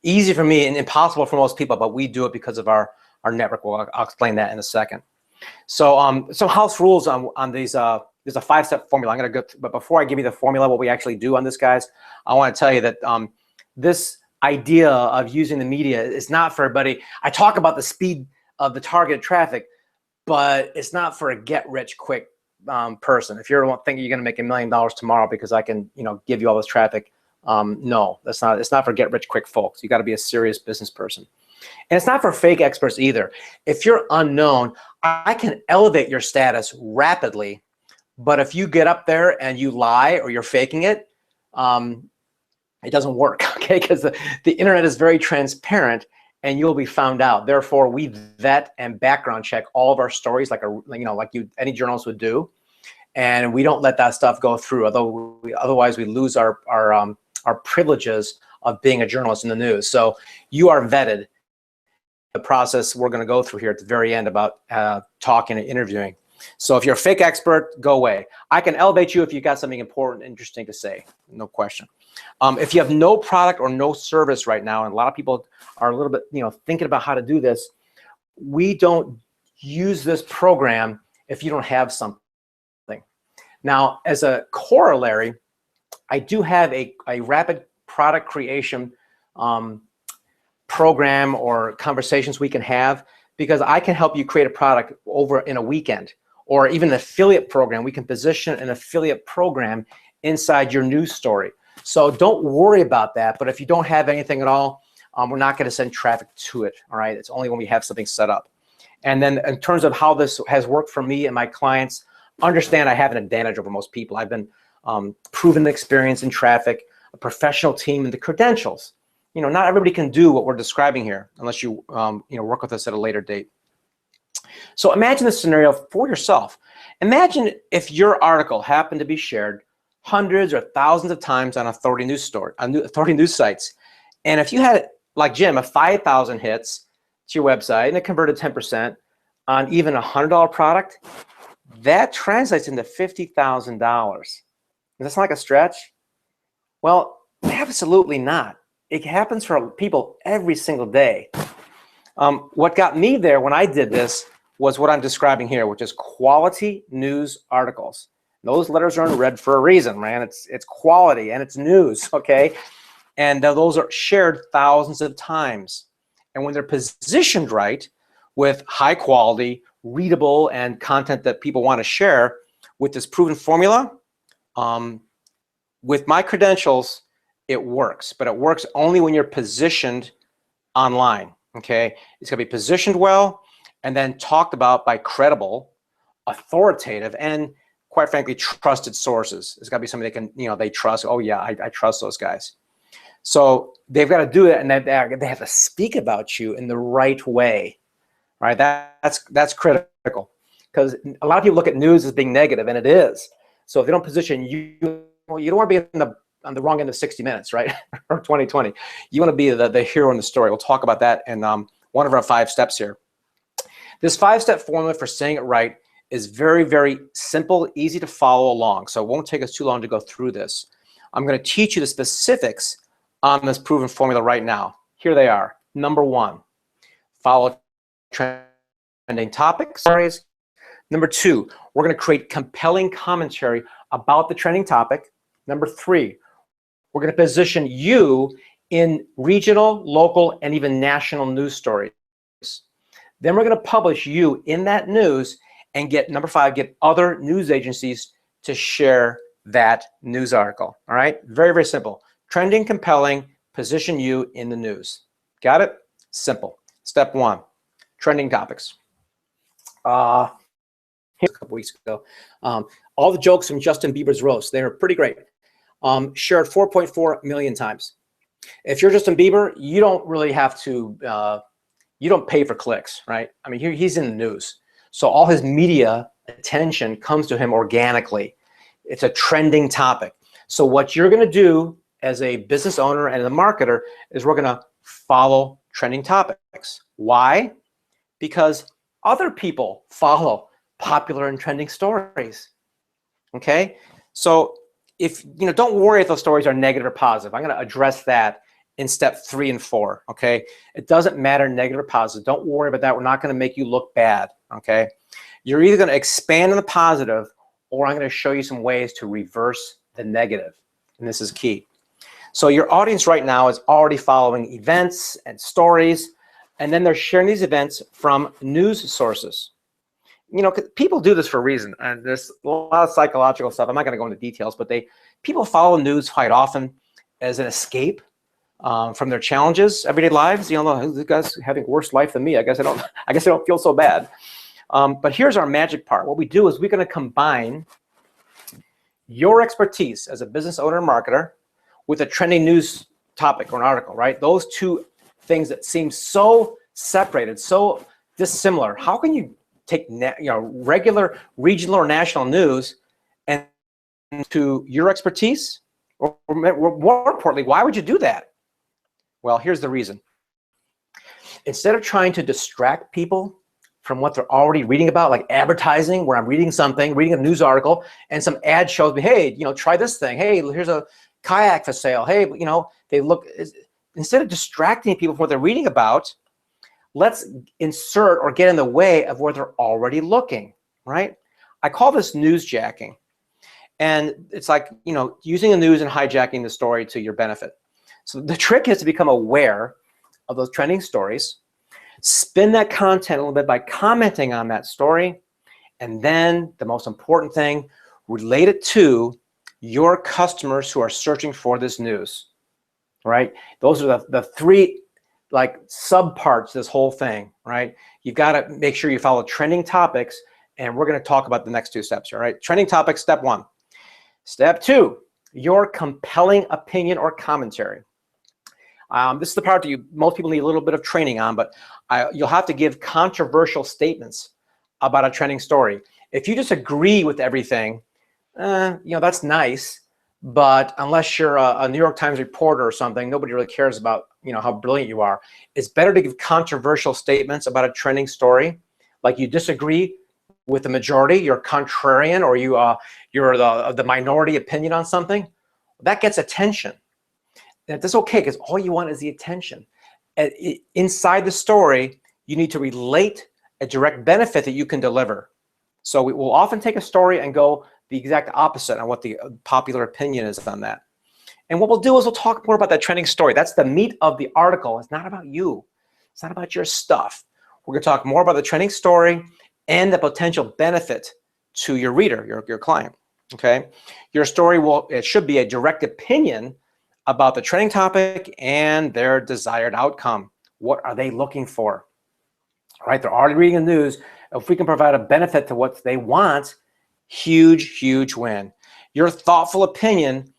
Speaker 2: easy for me and impossible for most people, but we do it because of our network. Well, I'll explain that in a second. So some house rules on these. There's a 5-step formula. I'm going to go, but before I give you the formula, what we actually do on this, guys, I want to tell you that this idea of using the media is not for everybody. I talk about the speed of the targeted traffic, but it's not for a get-rich-quick person. If you're thinking you're going to make $1 million tomorrow because I can, give you all this traffic, no, that's not. It's not for get-rich-quick folks. You got to be a serious business person, and it's not for fake experts either. If you're unknown, I can elevate your status rapidly, but if you get up there and you lie or you're faking it, it doesn't work, okay? Because the internet is very transparent, and you'll be found out. Therefore, we vet and background check all of our stories, like any journalist would do, and we don't let that stuff go through. Otherwise, we lose our privileges of being a journalist in the news. So you are vetted. The process we're going to go through here at the very end about talking and interviewing. So if you're a fake expert, go away. I can elevate you if you got something important, interesting to say, no question. If you have no product or no service right now, and a lot of people are a little bit, thinking about how to do this, we don't use this program if you don't have something. Now, as a corollary, I do have a rapid product creation program or conversations we can have, because I can help you create a product over in a weekend, or even an affiliate program. We can position an affiliate program inside your news story. So don't worry about that. But if you don't have anything at all, we're not going to send traffic to it. All right. It's only when we have something set up. And then in terms of how this has worked for me and my clients, understand I have an advantage over most people. I've been proven experience in traffic, a professional team, and the credentials. Not everybody can do what we're describing here unless you work with us at a later date. So imagine this scenario for yourself. Imagine if your article happened to be shared hundreds or thousands of times on authority news sites. And if you had, like Jim, 5,000 hits to your website and it converted 10% on even a $100 product, that translates into $50,000. That's like a stretch? Well, absolutely not. It happens for people every single day. What got me there when I did this was what I'm describing here, which is quality news articles. Those letters are in red for a reason, man. It's quality and it's news, okay? And those are shared thousands of times. And when they're positioned right with high quality, readable, and content that people want to share with this proven formula, with my credentials, it works. But it works only when you're positioned online, okay? It's going to be positioned well and then talked about by credible, authoritative, and quite frankly, trusted sources. It's got to be somebody they can, they trust. Oh yeah, I trust those guys. So they've got to do it, and they have to speak about you in the right way, right? That's critical, because a lot of people look at news as being negative, and it is. So if they don't position you, well, you don't want to be on the wrong end of 60 Minutes, right? Or 2020. You want to be the hero in the story. We'll talk about that in one of our 5 steps here. This 5-step formula for saying it right is very, very simple, easy to follow along. So it won't take us too long to go through this. I'm going to teach you the specifics on this proven formula right now. Here they are. Number 1, follow trending topics. Number 2, we're going to create compelling commentary about the trending topic. Number 3, we're going to position you in regional, local, and even national news stories. Then we're going to publish you in that news and get, number 5, get other news agencies to share that news article. All right? Very, very simple. Trending, compelling, position you in the news. Got it? Simple. Step 1, trending topics. Here a couple weeks ago, all the jokes from Justin Bieber's roast, they were pretty great. Shared 4.4 million times. If you're Justin Bieber, you don't really have to, you don't pay for clicks, right? I mean, he's in the news. So all his media attention comes to him organically. It's a trending topic. So what you're going to do as a business owner and a marketer is we're going to follow trending topics. Why? Because other people follow popular and trending stories. Okay? So if, don't worry if those stories are negative or positive. I'm going to address that in step 3 and 4. Okay? It doesn't matter negative or positive. Don't worry about that. We're not going to make you look bad. Okay? You're either going to expand on the positive, or I'm going to show you some ways to reverse the negative. And this is key. So your audience right now is already following events and stories, and then they're sharing these events from news sources. People do this for a reason, and there's a lot of psychological stuff. I'm not going to go into details, but people follow news quite often as an escape from their challenges, everyday lives. This guy's having a worse life than me. I guess I don't feel so bad. But here's our magic part. What we do is we're going to combine your expertise as a business owner and marketer with a trending news topic or an article, right? Those two things that seem so separated, so dissimilar. How can you take regular regional or national news and to your expertise? Or more importantly, why would you do that? Well, here's the reason. Instead of trying to distract people from what they're already reading about, like advertising, where I'm reading a news article, and some ad shows me, hey, try this thing. Hey, here's a kayak for sale. Hey, they look, instead of distracting people from what they're reading about, let's insert or get in the way of where they're already looking, right? I call this newsjacking. And it's like, using the news and hijacking the story to your benefit. So the trick is to become aware of those trending stories, spin that content a little bit by commenting on that story, and then the most important thing, relate it to your customers who are searching for this news, right? Those are the 3 subparts to this whole thing, right? You've got to make sure you follow trending topics, and we're going to talk about the next 2 steps, all right? Trending topics, step 1. Step 2, your compelling opinion or commentary. This is the part that most people need a little bit of training on, but you'll have to give controversial statements about a trending story. If you just agree with everything, that's nice, but unless you're a New York Times reporter or something, nobody really cares about how brilliant you are. It's better to give controversial statements about a trending story, like you disagree with the majority, you're contrarian, or you're the minority opinion on something. That gets attention. And that's okay, because all you want is the attention. Inside the story, you need to relate a direct benefit that you can deliver. So we will often take a story and go the exact opposite on what the popular opinion is on that. And what we'll do is we'll talk more about that trending story. That's the meat of the article. It's not about you. It's not about your stuff. We're going to talk more about the trending story and the potential benefit to your reader, your client. Okay? Your story should be a direct opinion about the trending topic and their desired outcome. What are they looking for? All right, they're already reading the news. If we can provide a benefit to what they want, huge, huge win. Your thoughtful opinion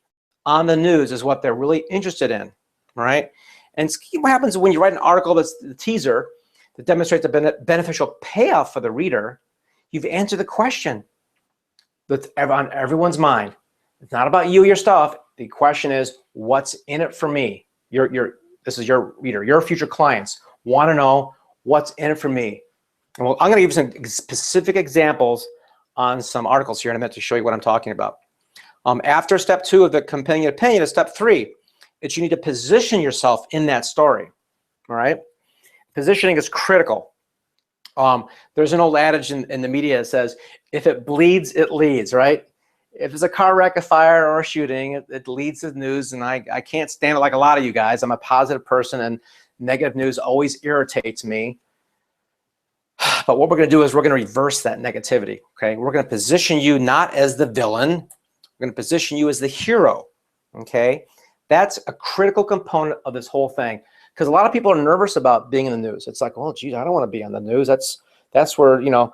Speaker 2: on the news is what they're really interested in, right? And what happens when you write an article that's the teaser that demonstrates a beneficial payoff for the reader? You've answered the question that's on everyone's mind. It's not about you, your stuff. The question is, what's in it for me? This is your reader. Your future clients want to know what's in it for me. Well, I'm going to give you some specific examples on some articles here in a minute to show you what I'm talking about. After step 2 of the companion opinion is step 3. It's you need to position yourself in that story. All right? Positioning is critical. There's an old adage in the media that says, if it bleeds, it leads, right? If it's a car wreck, a fire, or a shooting, it leads to the news, and I can't stand it like a lot of you guys. I'm a positive person, and negative news always irritates me. But what we're going to do is we're going to reverse that negativity, okay? We're going to position you not as the villain. We're going to position you as the hero, okay? That's a critical component of this whole thing, because a lot of people are nervous about being in the news. It's like, oh, geez, I don't want to be on the news. That's where, you know,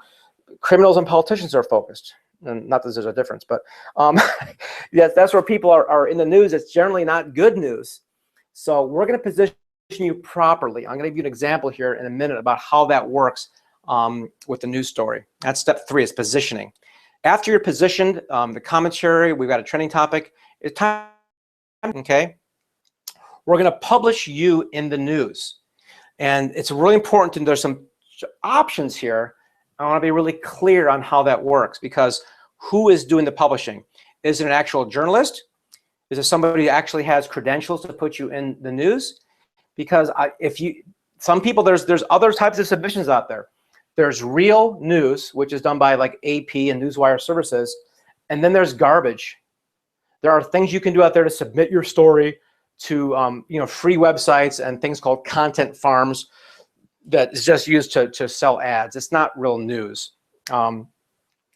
Speaker 2: criminals and politicians are focused. And not that there's a difference, but yes, that's where people are in the news. It's generally not good news. So we're going to position you properly. I'm going to give you an example here in a minute about how that works with the news story. That's step 3, is positioning. After you're positioned, the commentary, we've got a trending topic. It's time, okay? We're going to publish you in the news. And it's really important, and there's some options here. I want to be really clear on how that works, because who is doing the publishing? Is it an actual journalist? Is it somebody who actually has credentials to put you in the news? Because some people, there's other types of submissions out there. There's real news, which is done by like AP and Newswire services, and then there's garbage. There are things you can do out there to submit your story to you know, free websites and things called content farms that is just used to sell ads. It's not real news.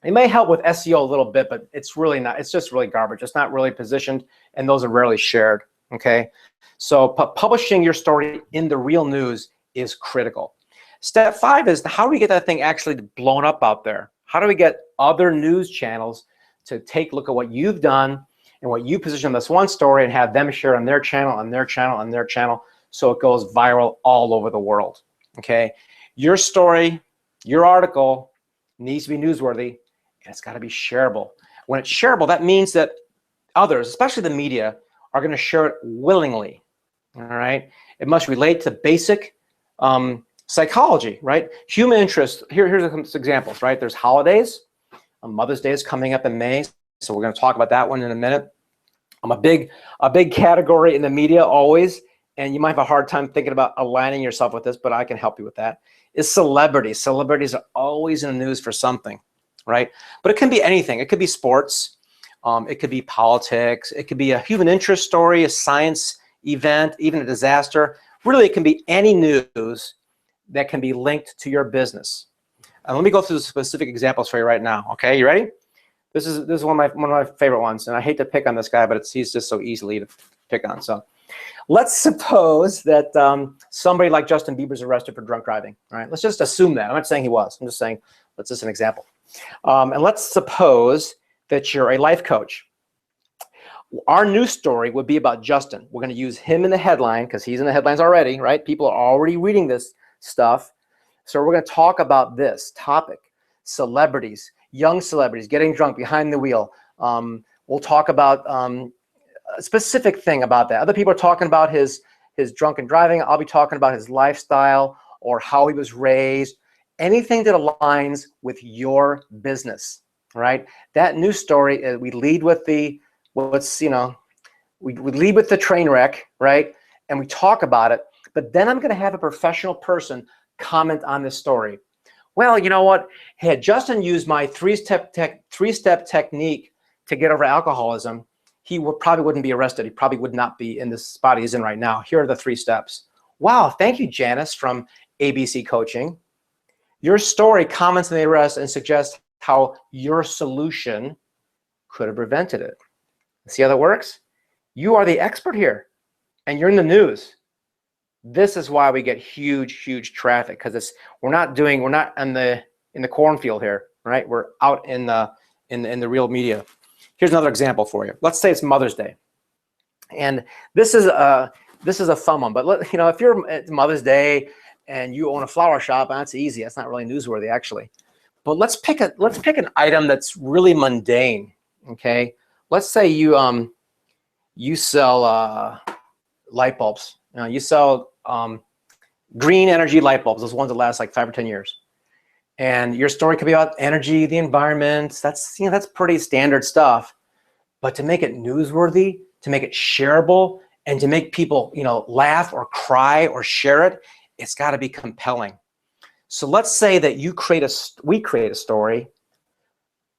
Speaker 2: It may help with SEO a little bit, but it's really not. It's just really garbage. It's not really positioned, and those are rarely shared, okay? So publishing your story in the real news is critical. Step 5 is, how do we get that thing actually blown up out there? How do we get other news channels to take a look at what you've done and what you position in this one story and have them share on their channel, on their channel, on their channel, so it goes viral all over the world, okay? Your story, your article needs to be newsworthy, and it's got to be shareable. When it's shareable, that means that others, especially the media, are going to share it willingly, all right? It must relate to basic psychology, right? Human interest. Here's some examples, right? There's holidays. Mother's Day is coming up in May, so we're going to talk about that one in a minute. A big category in the media always, and you might have a hard time thinking about aligning yourself with this, but I can help you with that, is celebrities. Celebrities are always in the news for something, right? But it can be anything. It could be sports. It could be politics. It could be a human interest story, a science event, even a disaster. Really, it can be any news that can be linked to your business. Let me go through the specific examples for you right now. Okay, you ready? This is one of my favorite ones, and I hate to pick on this guy, but he's just so easily to pick on. So let's suppose that somebody like Justin Bieber's arrested for drunk driving. All right, let's just assume that. I'm not saying he was. I'm just saying that's just an example. And let's suppose that you're a life coach. Our news story would be about Justin. We're going to use him in the headline because he's in the headlines already, right? People are already reading this stuff. So we're going to talk about this topic: celebrities, young celebrities getting drunk behind the wheel. We'll talk about a specific thing about that. Other people are talking about his drunken driving. I'll be talking about his lifestyle or how he was raised. Anything that aligns with your business, right? That news story, we lead with we lead with the train wreck, right? And we talk about it. But then I'm going to have a professional person comment on this story. Well, you know what? Had Justin used my three-step technique to get over alcoholism, he probably wouldn't be arrested. He probably would not be in this spot he's in right now. Here are the 3 steps. Wow, thank you, Janice from ABC Coaching. Your story comments on the arrest and suggests how your solution could have prevented it. See how that works? You are the expert here, and you're in the news. This is why we get huge traffic, because we're not in the cornfield here, right? We're out in the real media. Here's another example for you. Let's say it's Mother's Day, and this is a fun one. But if it's Mother's Day and you own a flower shop, that's easy. That's not really newsworthy, actually. But let's pick an item that's really mundane. Okay, let's say you sell light bulbs. You sell green energy light bulbs. Those ones that last like 5 or 10 years. And your story could be about energy, the environment. That's pretty standard stuff. But to make it newsworthy, to make it shareable, and to make people, laugh or cry or share it, it's got to be compelling. So let's say that we create a story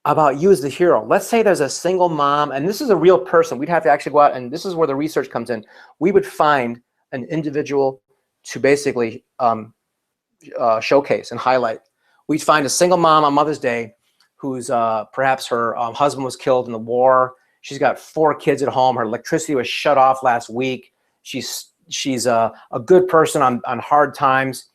Speaker 2: about you as the hero. Let's say there's a single mom, and this is a real person. We'd have to actually go out, and this is where the research comes in. We would find an individual to basically showcase and highlight. We'd find a single mom on Mother's Day who's perhaps her husband was killed in the war. She's got 4 kids at home. Her electricity was shut off last week. She's a good person on hard times.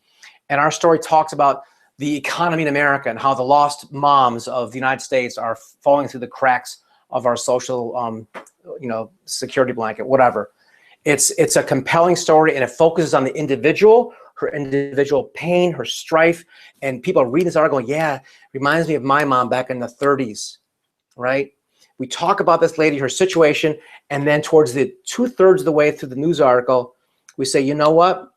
Speaker 2: And our story talks about the economy in America and how the lost moms of the United States are falling through the cracks of our social, security blanket, whatever. It's a compelling story, and it focuses on the individual, her individual pain, her strife, and people reading this article going, yeah, reminds me of my mom back in the 30s, right? We talk about this lady, her situation, and then towards the 2/3 of the way through the news article, we say, you know what?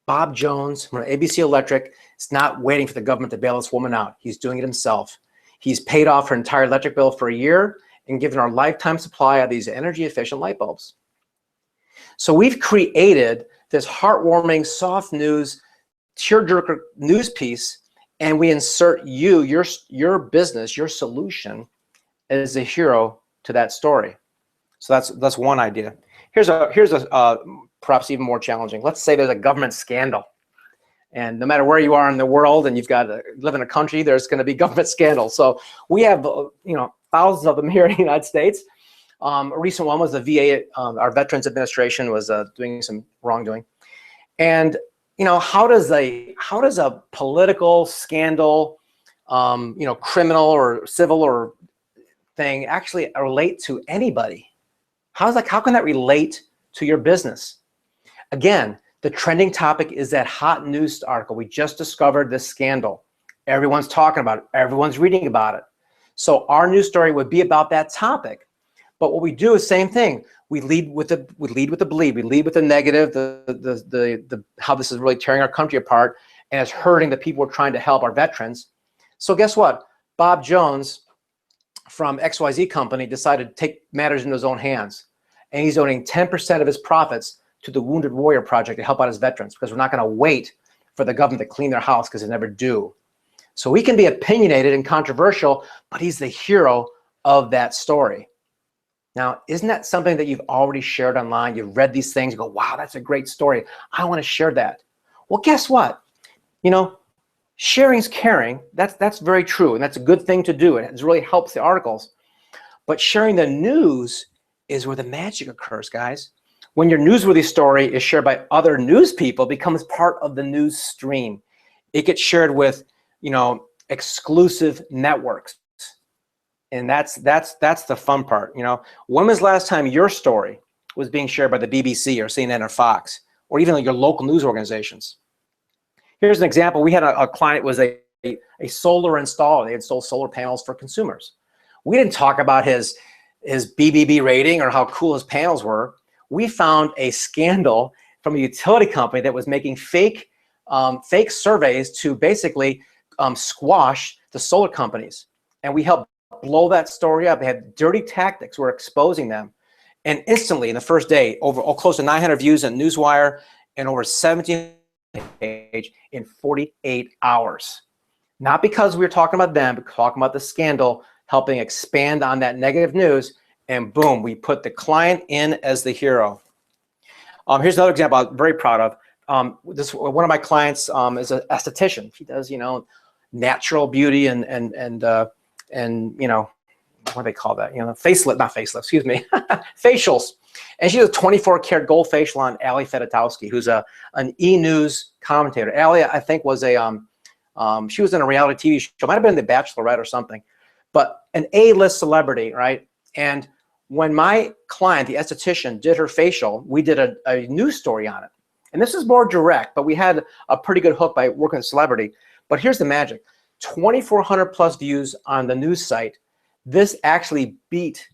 Speaker 2: Bob Jones from ABC Electric is not waiting for the government to bail this woman out. He's doing it himself. He's paid off her entire electric bill for a year and given her a lifetime supply of these energy efficient light bulbs. So we've created this heartwarming, soft news, tearjerker news piece, and we insert your business, your solution as a hero to that story. So that's one idea. Here's a perhaps even more challenging. Let's say there's a government scandal, and no matter where you are in the world, and you've got to live in a country, there's going to be government scandals. So we have thousands of them here in the United States. A recent one was the VA. Our Veterans Administration was doing some wrongdoing, and how does a political scandal, criminal or civil or thing actually relate to anybody? How can that relate to your business? Again, the trending topic is that hot news article. We just discovered this scandal. Everyone's talking about it. Everyone's reading about it. So our news story would be about that topic. But what we do is same thing. We lead with the bleed. We lead with the negative, the how this is really tearing our country apart and it's hurting the people we're trying to help, our veterans. So guess what? Bob Jones from XYZ company decided to take matters into his own hands. And he's donating 10% of his profits to the Wounded Warrior Project to help out his veterans, because we're not going to wait for the government to clean their house, because they never do. So he can be opinionated and controversial, but he's the hero of that story. Now, isn't that something that you've already shared online? You've read these things, you go, wow, that's a great story. I want to share that. Well, guess what? Sharing's caring. That's very true, and that's a good thing to do. It really helps the articles. But sharing the news is where the magic occurs, guys. When your newsworthy story is shared by other news people, it becomes part of the news stream. It gets shared with, exclusive networks. And that's the fun part. When was the last time your story was being shared by the BBC or CNN or Fox, or even like your local news organizations? Here's an example. We had a client was a solar installer. They had sold solar panels for consumers. We didn't talk about his BBB rating or how cool his panels were. We found a scandal from a utility company that was making fake surveys to basically squash the solar companies. And we helped blow that story up. They had dirty tactics. We're exposing them. And instantly, in the first day, close to 900 views on Newswire and over 17 page in 48 hours. Not because we were talking about them, but talking about the scandal, helping expand on that negative news, and boom, we put the client in as the hero. Here's another example I'm very proud of. One of my clients is an esthetician. He does, natural beauty and what do they call that? Facelift, not facelift, excuse me, facials. And she does a 24-karat gold facial on Ali Fedotowsky, who's an E-News commentator. Ali, I think, was she was in a reality TV show, might have been The Bachelorette or something, but an A-list celebrity, right? And when my client, the esthetician, did her facial, we did a news story on it. And this is more direct, but we had a pretty good hook by working with a celebrity. But here's the magic. 2,400 plus views on the news site. This actually beat,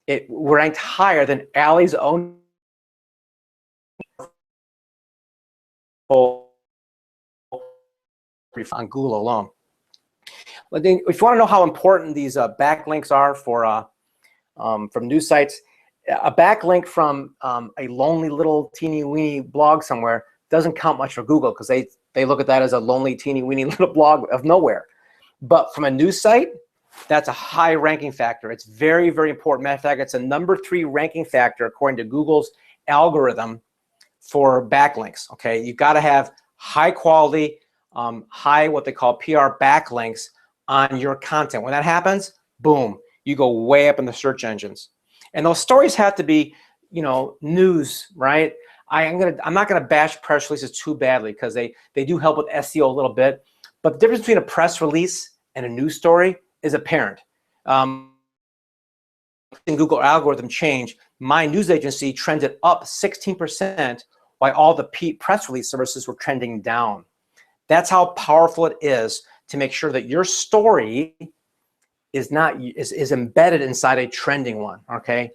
Speaker 2: it ranked higher than Ali's own on Google alone. But then if you want to know how important these backlinks are for from news sites, a backlink from a lonely little teeny weeny blog somewhere doesn't count much for Google, because they look at that as a lonely teeny weeny little blog of nowhere. But from a news site, that's a high ranking factor. It's very, very important. Matter of fact, it's a #3 ranking factor according to Google's algorithm for backlinks. Okay, you've got to have high quality, high what they call PR backlinks on your content. When that happens, boom, you go way up in the search engines. And those stories have to be, you know, news, right? I'm not gonna bash press releases too badly, because they do help with SEO a little bit. But the difference between a press release and a news story is apparent. In Google algorithm change, my news agency trended up 16%, while all the press release services were trending down. That's how powerful it is to make sure that your story is embedded inside a trending one. Okay,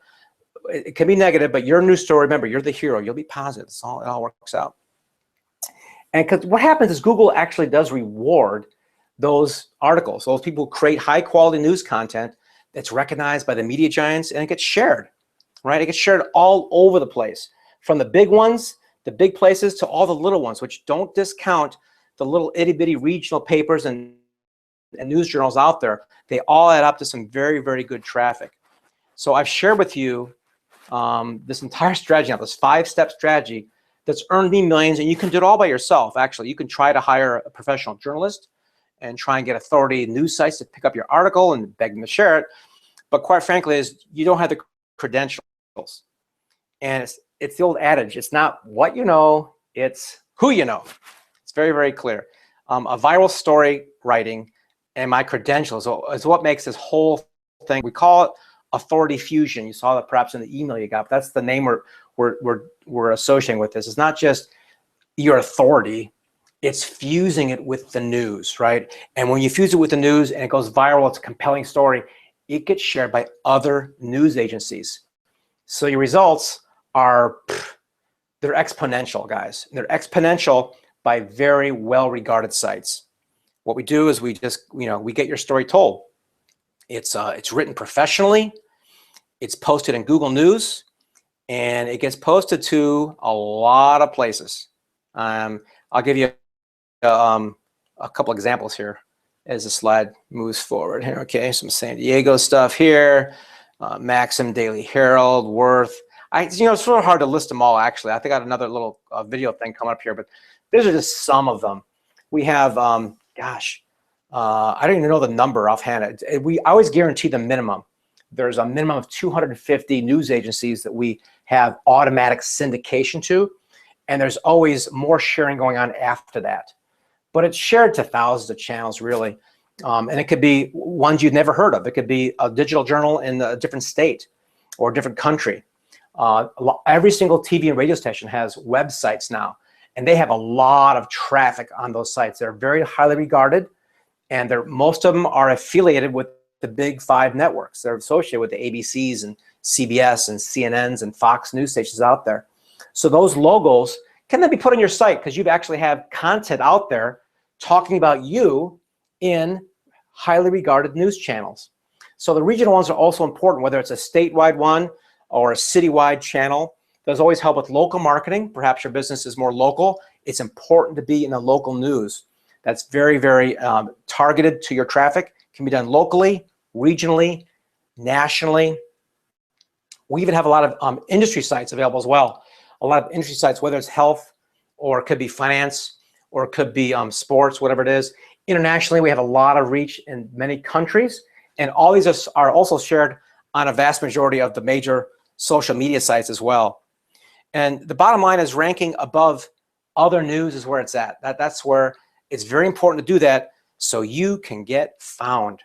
Speaker 2: it can be negative, but your news story, remember, you're the hero. You'll be positive. It all works out. And because what happens is Google actually does reward those articles, those people who create high quality news content that's recognized by the media giants, and it gets shared, right? It gets shared all over the place, from the big ones, the big places, to all the little ones, which don't discount the little itty bitty regional papers and news journals out there. They all add up to some very, very good traffic. So I've shared with you this entire strategy, now this 5-step strategy that's earned me millions, and you can do it all by yourself. Actually, you can try to hire a professional journalist and try and get authority news sites to pick up your article and beg them to share it. But quite frankly, you don't have the credentials. And it's the old adage, it's not what you know, it's who you know. It's very, very clear. A viral story writing and my credentials is what makes this whole thing. We call it authority fusion. You saw that perhaps in the email you got, but that's the name we're associating with this. It's not just your authority, it's fusing it with the news, right? And when you fuse it with the news and it goes viral, it's a compelling story, it gets shared by other news agencies. So your results are, they're exponential, guys. They're exponential by very well-regarded sites. What we do is we just, we get your story told. It's written professionally, it's posted in Google News, and it gets posted to a lot of places. I'll give you a couple examples here as the slide moves forward here. Okay, some San Diego stuff here, Maxim, Daily Herald, Worth. It's sort of hard to list them all, actually. I think I got another little video thing coming up here, but these are just some of them. We have, I don't even know the number offhand. I always guarantee the minimum. There's a minimum of 250 news agencies that we have automatic syndication to, and there's always more sharing going on after that. But it's shared to thousands of channels, really. And it could be ones you've never heard of. It could be a digital journal in a different state or a different country. Every single TV and radio station has websites now, and they have a lot of traffic on those sites. They're very highly regarded, and most of them are affiliated with the big 5 networks. They're associated with the ABCs and CBS and CNNs and Fox news stations out there. So those logos can then be put on your site, because you actually have content out there talking about you in highly regarded news channels. So the regional ones are also important, whether it's a statewide one or a citywide channel. Those always help with local marketing. Perhaps your business is more local. It's important to be in the local news. That's very, very targeted to your traffic. It can be done locally, regionally, nationally. We even have a lot of industry sites available as well. A lot of industry sites, whether it's health, or it could be finance, or it could be sports, whatever it is. Internationally, we have a lot of reach in many countries, and all these are also shared on a vast majority of the major social media sites as well. And the bottom line is ranking above other news is where it's at. That's where it's very important to do that, so you can get found,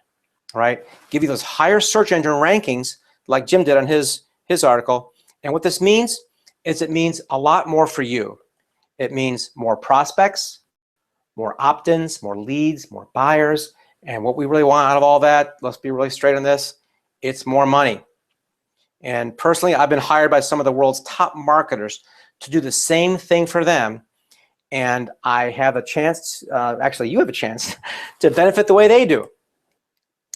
Speaker 2: right? Give you those higher search engine rankings like Jim did on his article. And what this means is it means a lot more for you. It means more prospects, more opt-ins, more leads, more buyers. And what we really want out of all that, let's be really straight on this, it's more money. And personally, I've been hired by some of the world's top marketers to do the same thing for them. and I have a chance, actually you have a chance to benefit the way they do.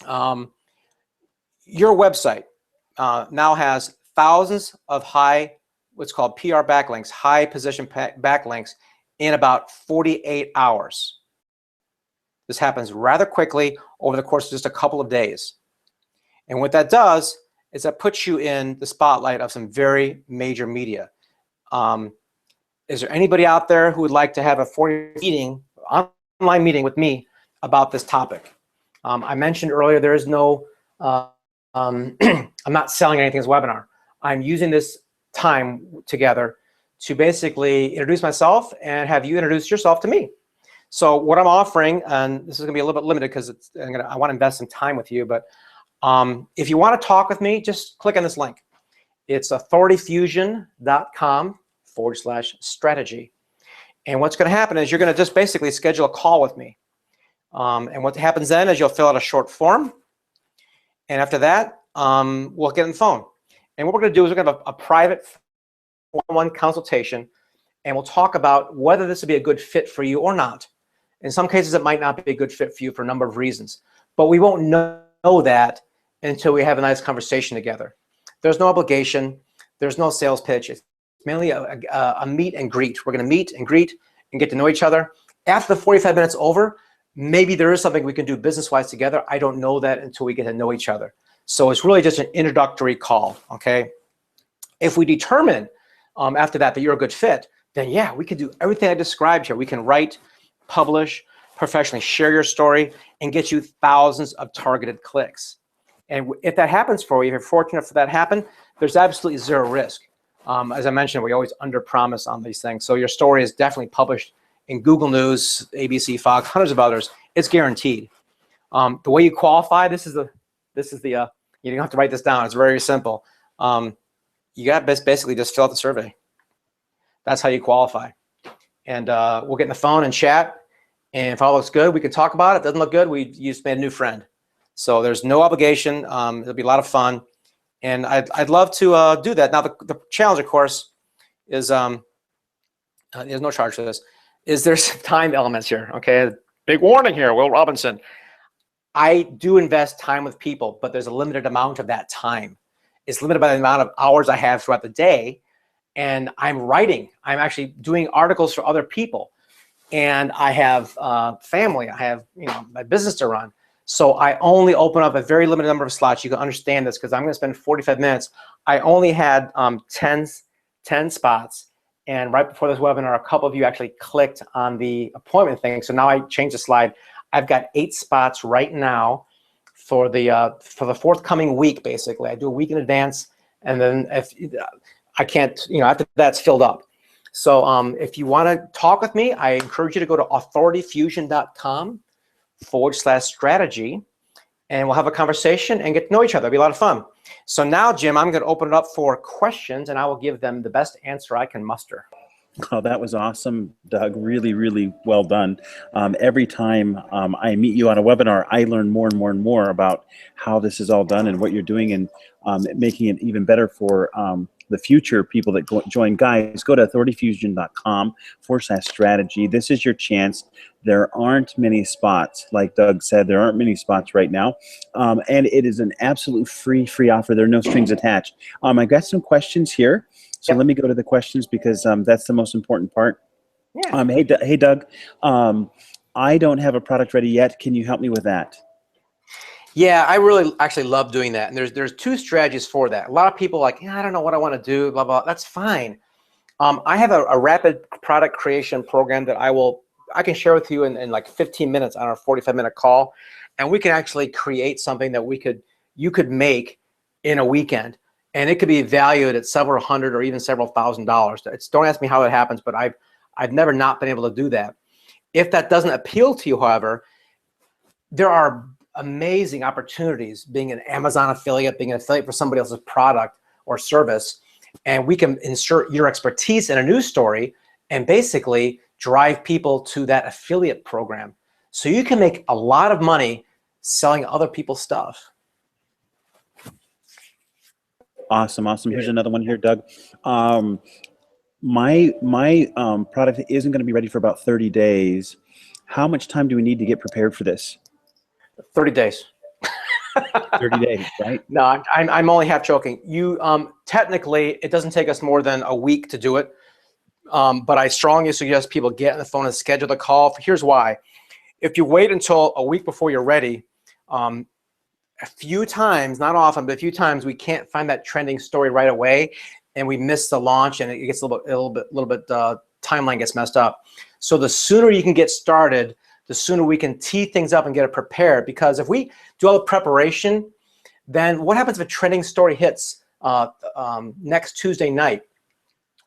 Speaker 2: Your website now has thousands of what's called PR backlinks, high position backlinks in about 48 hours. This happens rather quickly over the course of just a couple of days. And what that does is that puts you in the spotlight of some very major media. Is there anybody out there who would like to have a 40-minute online meeting with me about this topic? I mentioned earlier there is no, I'm not selling anything as a webinar. I'm using this time together to basically introduce myself and have you introduce yourself to me. So what I'm offering, and this is gonna be a little bit limited because I wanna invest some time with you, but if you wanna talk with me, just click on this link. It's authorityfusion.com/strategy. And what's gonna happen is you're gonna just basically schedule a call with me. And what happens then is you'll fill out a short form. And after that, we'll get on the phone. And what we're gonna do is we're gonna have a private one-on-one consultation, and we'll talk about whether this would be a good fit for you or not. In some cases, it might not be a good fit for you for a number of reasons, but we won't know that until we have a nice conversation together. There's no obligation. There's no sales pitch. It's mainly a meet and greet. We're gonna meet and greet and get to know each other. After the 45 minutes over, maybe there is something we can do business-wise together. I don't know that until we get to know each other. So it's really just an introductory call, okay? If we determine after that you're a good fit, then yeah, we can do everything I described here. We can write, publish, professionally share your story, and get you thousands of targeted clicks. And if that happens for you, if you're fortunate for that to happen, there's absolutely zero risk. As I mentioned, we always under-promise on these things. So your story is definitely published in Google News, ABC, Fox, hundreds of others. It's guaranteed. The way you qualify, you don't have to write this down. It's very simple. You got to basically just fill out the survey. That's how you qualify. And we'll get on the phone and chat. And if all looks good, we can talk about it. Doesn't look good, you just made a new friend. So there's no obligation. It'll be a lot of fun. And I'd love to do that. Now, the challenge, of course, is there's no charge for this, is there's time elements here, okay? Big warning here, Will Robinson. I do invest time with people, but there's a limited amount of that time. It's limited by the amount of hours I have throughout the day. And I'm writing. I'm actually doing articles for other people. And I have family. I have my business to run. So I only open up a very limited number of slots. You can understand this because I'm going to spend 45 minutes. I only had 10 spots. And right before this webinar, a couple of you actually clicked on the appointment thing. So now I changed the slide. I've got 8 spots right now for the forthcoming week, basically. I do a week in advance. And then if I can't, after that's filled up. So if you want to talk with me, I encourage you to go to authorityfusion.com/strategy, and we'll have a conversation and get to know each other. It'll be a lot of fun. So now, Jim, I'm going to open it up for questions, and I will give them the best answer I can muster.
Speaker 1: Oh, that was awesome, Doug. Really, really well done. Every time I meet you on a webinar, I learn more and more and more about how this is all done and what you're doing, and making it even better for the future people that join. Guys, go to authorityfusion.com/strategy. This is your chance. There aren't many spots. Like Doug said, there aren't many spots right now. And it is an absolute free offer. There are no strings attached. I got some questions here. So Let me go to the questions because that's the most important part.
Speaker 2: Yeah.
Speaker 1: Hey, Doug, I don't have a product ready yet. Can you help me with that?
Speaker 2: Yeah, I really actually love doing that. And there's 2 strategies for that. A lot of people are like, I don't know what I want to do, blah, blah. That's fine. I have a rapid product creation program that I can share with you in like 15 minutes on our 45-minute call. And we can actually create something that you could make in a weekend. And it could be valued at several hundred or even several $1,000s. Don't ask me how that happens, but I've never not been able to do that. If that doesn't appeal to you, however, there are amazing opportunities being an Amazon affiliate, being an affiliate for somebody else's product or service, and we can insert your expertise in a news story and basically drive people to that affiliate program. So you can make a lot of money selling other people's stuff.
Speaker 1: Awesome. Here's another one here, Doug. my product isn't going to be ready for about 30 days. How much time do we need to get prepared for this?
Speaker 2: 30 days.
Speaker 1: 30 days, right?
Speaker 2: No, I'm only half joking. You technically, it doesn't take us more than a week to do it. But I strongly suggest people get on the phone and schedule the call. Here's why. If you wait until a week before you're ready, a few times, not often, but a few times, we can't find that trending story right away, and we miss the launch, and it gets a little bit timeline gets messed up. So the sooner you can get started, the sooner we can tee things up and get it prepared. Because if we do all the preparation, then what happens if a trending story hits next Tuesday night?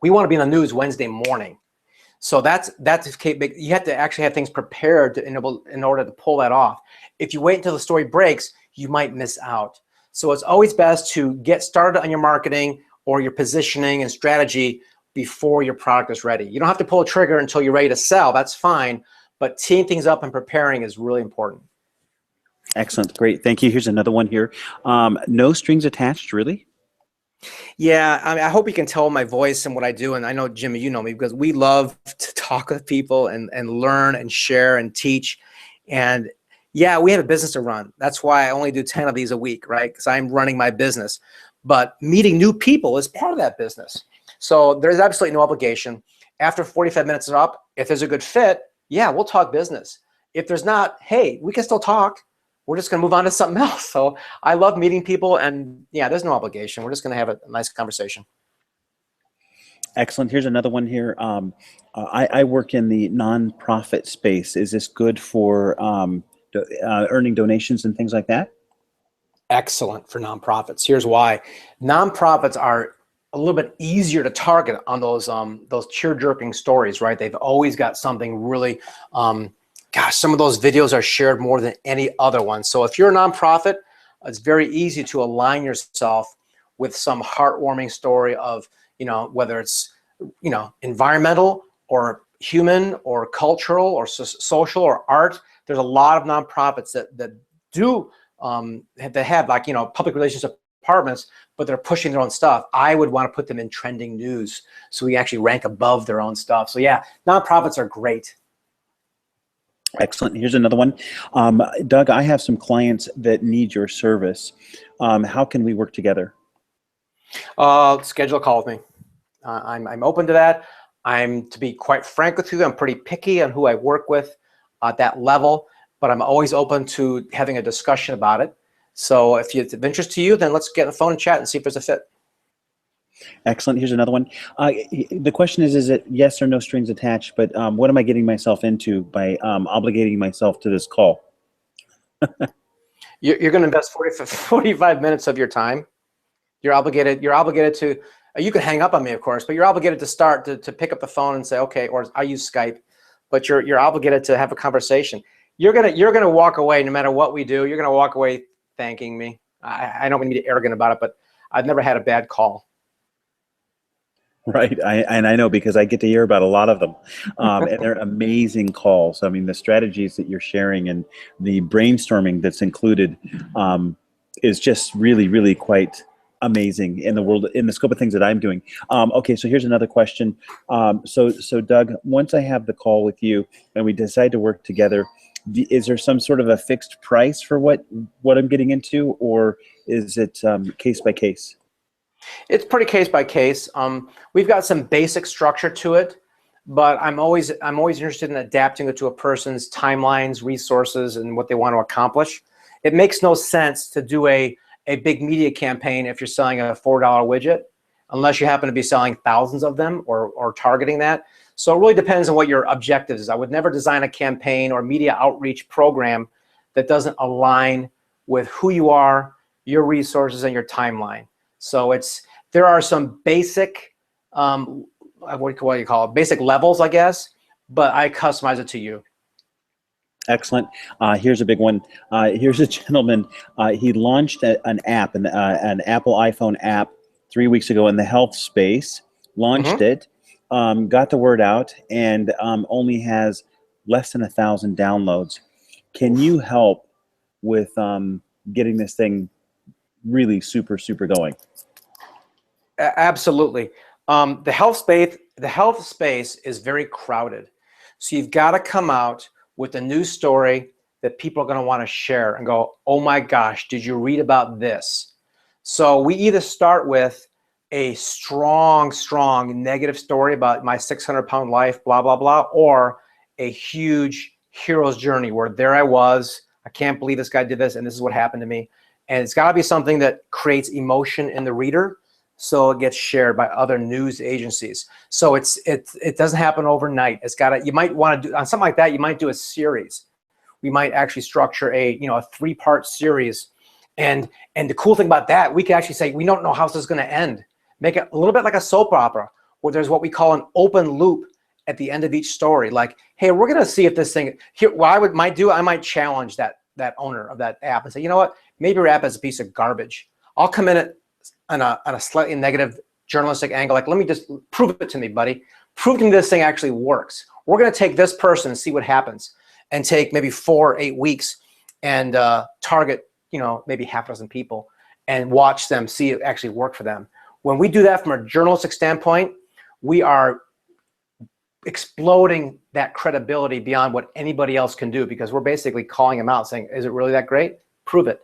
Speaker 2: We want to be in the news Wednesday morning. So that's you have to actually have things prepared in order to pull that off. If you wait until the story breaks, you might miss out. So it's always best to get started on your marketing or your positioning and strategy before your product is ready. You don't have to pull a trigger until you're ready to sell. That's fine. But teeing things up and preparing is really important.
Speaker 1: Excellent. Great. Thank you. Here's another one here. No strings attached, really?
Speaker 2: Yeah, I mean, I hope you can tell my voice and what I do. And I know, Jimmy, you know me, because we love to talk with people and learn and share and teach. And yeah, we have a business to run. That's why I only do 10 of these a week, right? Because I'm running my business. But meeting new people is part of that business. So there's absolutely no obligation. After 45 minutes is up, if there's a good fit, yeah, we'll talk business. If there's not, hey, we can still talk. We're just going to move on to something else. So I love meeting people, and yeah, there's no obligation. We're just going to have a nice conversation.
Speaker 1: Excellent. Here's another one here. I work in the nonprofit space. Is this good for earning donations and things like that?
Speaker 2: Excellent for nonprofits. Here's why. Nonprofits are a little bit easier to target on those tear-jerking stories, right? They've always got something really, gosh, some of those videos are shared more than any other one. So if you're a nonprofit, it's very easy to align yourself with some heartwarming story of, whether it's, environmental or human or cultural or social or art. There's a lot of nonprofits that do that have, like, public relations departments, but they're pushing their own stuff. I would want to put them in trending news so we actually rank above their own stuff. So yeah, nonprofits are great.
Speaker 1: Excellent. Here's another one. Doug, I have some clients that need your service. How can we work together?
Speaker 2: Schedule a call with me. I'm open to that. To be quite frank with you, I'm pretty picky on who I work with at that level, but I'm always open to having a discussion about it. So if it's of interest to you, then let's get on the phone and chat and see if there's a fit.
Speaker 1: Excellent. Here's another one. The question is it yes or no strings attached? But what am I getting myself into by obligating myself to this call?
Speaker 2: You're going to invest 45 minutes of your time. You're obligated to, you can hang up on me, of course, but you're obligated to start to pick up the phone and say, okay, or I use Skype, but you're obligated to have a conversation. You're gonna walk away, no matter what we do, you're gonna walk away thanking me. I don't mean to be arrogant about it, but I've never had a bad call.
Speaker 1: Right, and I know because I get to hear about a lot of them, and they're amazing calls. I mean, the strategies that you're sharing and the brainstorming that's included is just really, really quite amazing in the scope of things that I'm doing. Okay, so here's another question. So Doug, once I have the call with you and we decide to work together, is there some sort of a fixed price for what I'm getting into, or is it case by case?
Speaker 2: It's pretty case by case. We've got some basic structure to it, but I'm always interested in adapting it to a person's timelines, resources, and what they want to accomplish. It makes no sense to do a big media campaign if you're selling a $4 widget, unless you happen to be selling thousands of them or targeting that. So it really depends on what your objective is. I would never design a campaign or media outreach program that doesn't align with who you are, your resources, and your timeline. So there are some basic, what do you call it? Basic levels, I guess, but I customize it to you.
Speaker 1: Excellent. Here's a big one. Here's a gentleman. He launched an app, an Apple iPhone app 3 weeks ago in the health space, launched it, got the word out, and only has less than 1,000 downloads. Can you help with getting this thing really super, super going?
Speaker 2: Absolutely. The health space is very crowded. So you've got to come out with a news story that people are going to want to share and go, oh my gosh, did you read about this? So we either start with a strong negative story about my 600-pound life, blah, blah, blah, or a huge hero's journey where there I was, I can't believe this guy did this, and this is what happened to me. And it's got to be something that creates emotion in the reader, so it gets shared by other news agencies. So it doesn't happen overnight. It's got to, you might want to do on something like that. You might do a series. We might actually structure a 3-part series, and the cool thing about that, we can actually say we don't know how this is going to end. Make it a little bit like a soap opera, where there's what we call an open loop at the end of each story. Like, hey, we're going to see if this thing here. What I might challenge that owner of that app and say, you know what, maybe your app is a piece of garbage. I'll come in on a slightly negative journalistic angle, like, let me just prove it to me, buddy. Prove to me this thing actually works. We're going to take this person and see what happens, and take maybe 4 or 8 weeks and target, maybe half a dozen people and watch them see it actually work for them. When we do that from a journalistic standpoint, we are exploding that credibility beyond what anybody else can do, because we're basically calling them out, saying, is it really that great? Prove it.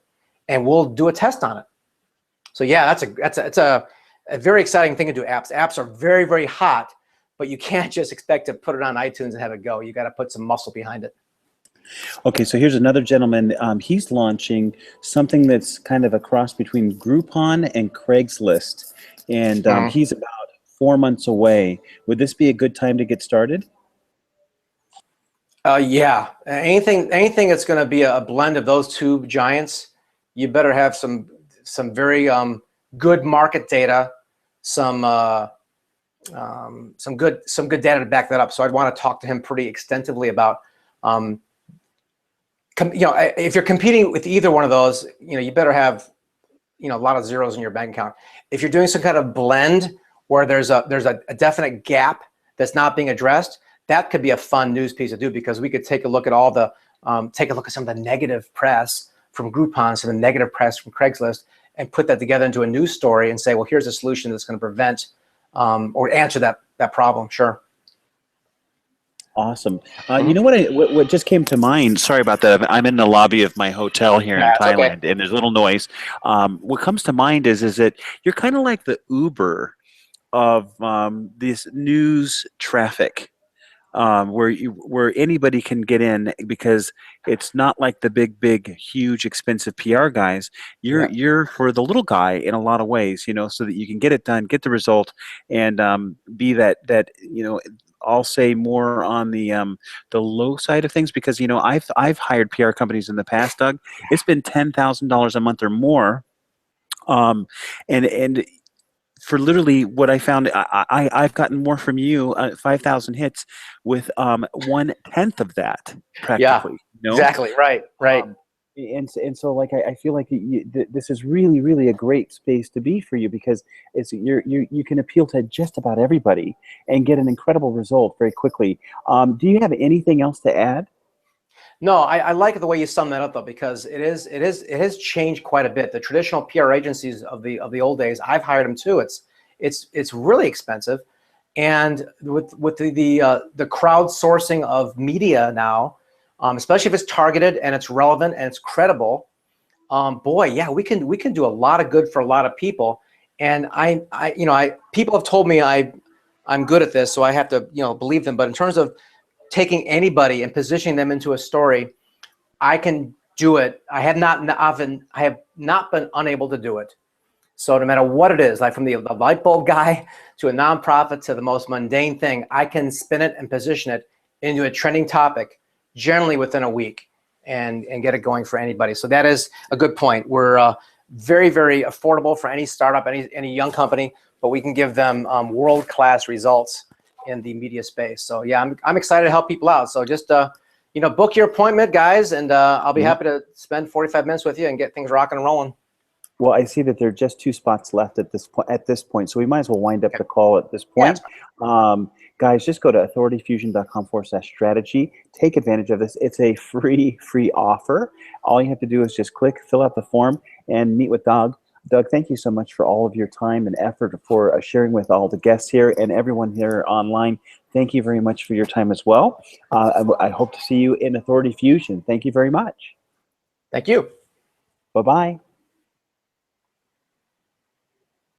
Speaker 2: And we'll do a test on it. So yeah, that's a very exciting thing to do. Apps are very, very hot, but you can't just expect to put it on iTunes and have it go. You got to put some muscle behind it.
Speaker 1: Okay, so here's another gentleman. He's launching something that's kind of a cross between Groupon and Craigslist, and he's about 4 months away. Would this be a good time to get started?
Speaker 2: Yeah, anything that's going to be a blend of those two giants, you better have some very good market data, some good data to back that up. So I'd want to talk to him pretty extensively about. If you're competing with either one of those, you better have, a lot of zeros in your bank account. If you're doing some kind of blend where there's a definite gap that's not being addressed, that could be a fun news piece to do, because we could take a look at some of the negative press from Groupon, some of the negative press from Craigslist, and put that together into a news story and say, well, here's a solution that's going to prevent or answer that problem. Sure.
Speaker 1: Awesome. You know what just came to mind? Sorry about that. I'm in the lobby of my hotel here in Thailand, and there's a little noise. What comes to mind is that you're kind of like the Uber of this news traffic, where anybody can get in, because it's not like the big, huge, expensive PR guys. You're for the little guy in a lot of ways, so that you can get it done, get the result, and be that I'll say more on the low side of things, because I've hired PR companies in the past, Doug. It's been $10,000 a month or more, and for literally what I found, I've gotten more from you, 5,000 hits with 1/10 of that, practically.
Speaker 2: Yeah, exactly, right.
Speaker 1: And so I feel like this is really, really a great space to be for you, because you can appeal to just about everybody and get an incredible result very quickly. Do you have anything else to add?
Speaker 2: No, I like the way you sum that up, though, because it has changed quite a bit. The traditional PR agencies of the old days, I've hired them too. It's really expensive, and with the crowdsourcing of media now, especially if it's targeted and it's relevant and it's credible, boy, yeah, we can do a lot of good for a lot of people. And people have told me I'm good at this, so I have to believe them. But in terms of taking anybody and positioning them into a story, I can do it. I have not been unable to do it. So no matter what it is, like from the light bulb guy to a nonprofit to the most mundane thing, I can spin it and position it into a trending topic, generally within a week, and get it going for anybody. So that is a good point. We're very, very affordable for any startup, any young company, but we can give them world-class results in the media space. So yeah, I'm excited to help people out. So just book your appointment, guys, and I'll be happy to spend 45 minutes with you and get things rocking and rolling.
Speaker 1: Well, I see that there are just 2 spots left at this point, so we might as well wind up the call at this point. Yeah. Guys, just go to authorityfusion.com/strategy. Take advantage of this. It's a free offer. All you have to do is just fill out the form, and meet with Doug. Doug, thank you so much for all of your time and effort for sharing with all the guests here and everyone here online. Thank you very much for your time as well. I hope to see you in Authority Fusion. Thank you very much.
Speaker 2: Thank you.
Speaker 1: Bye-bye.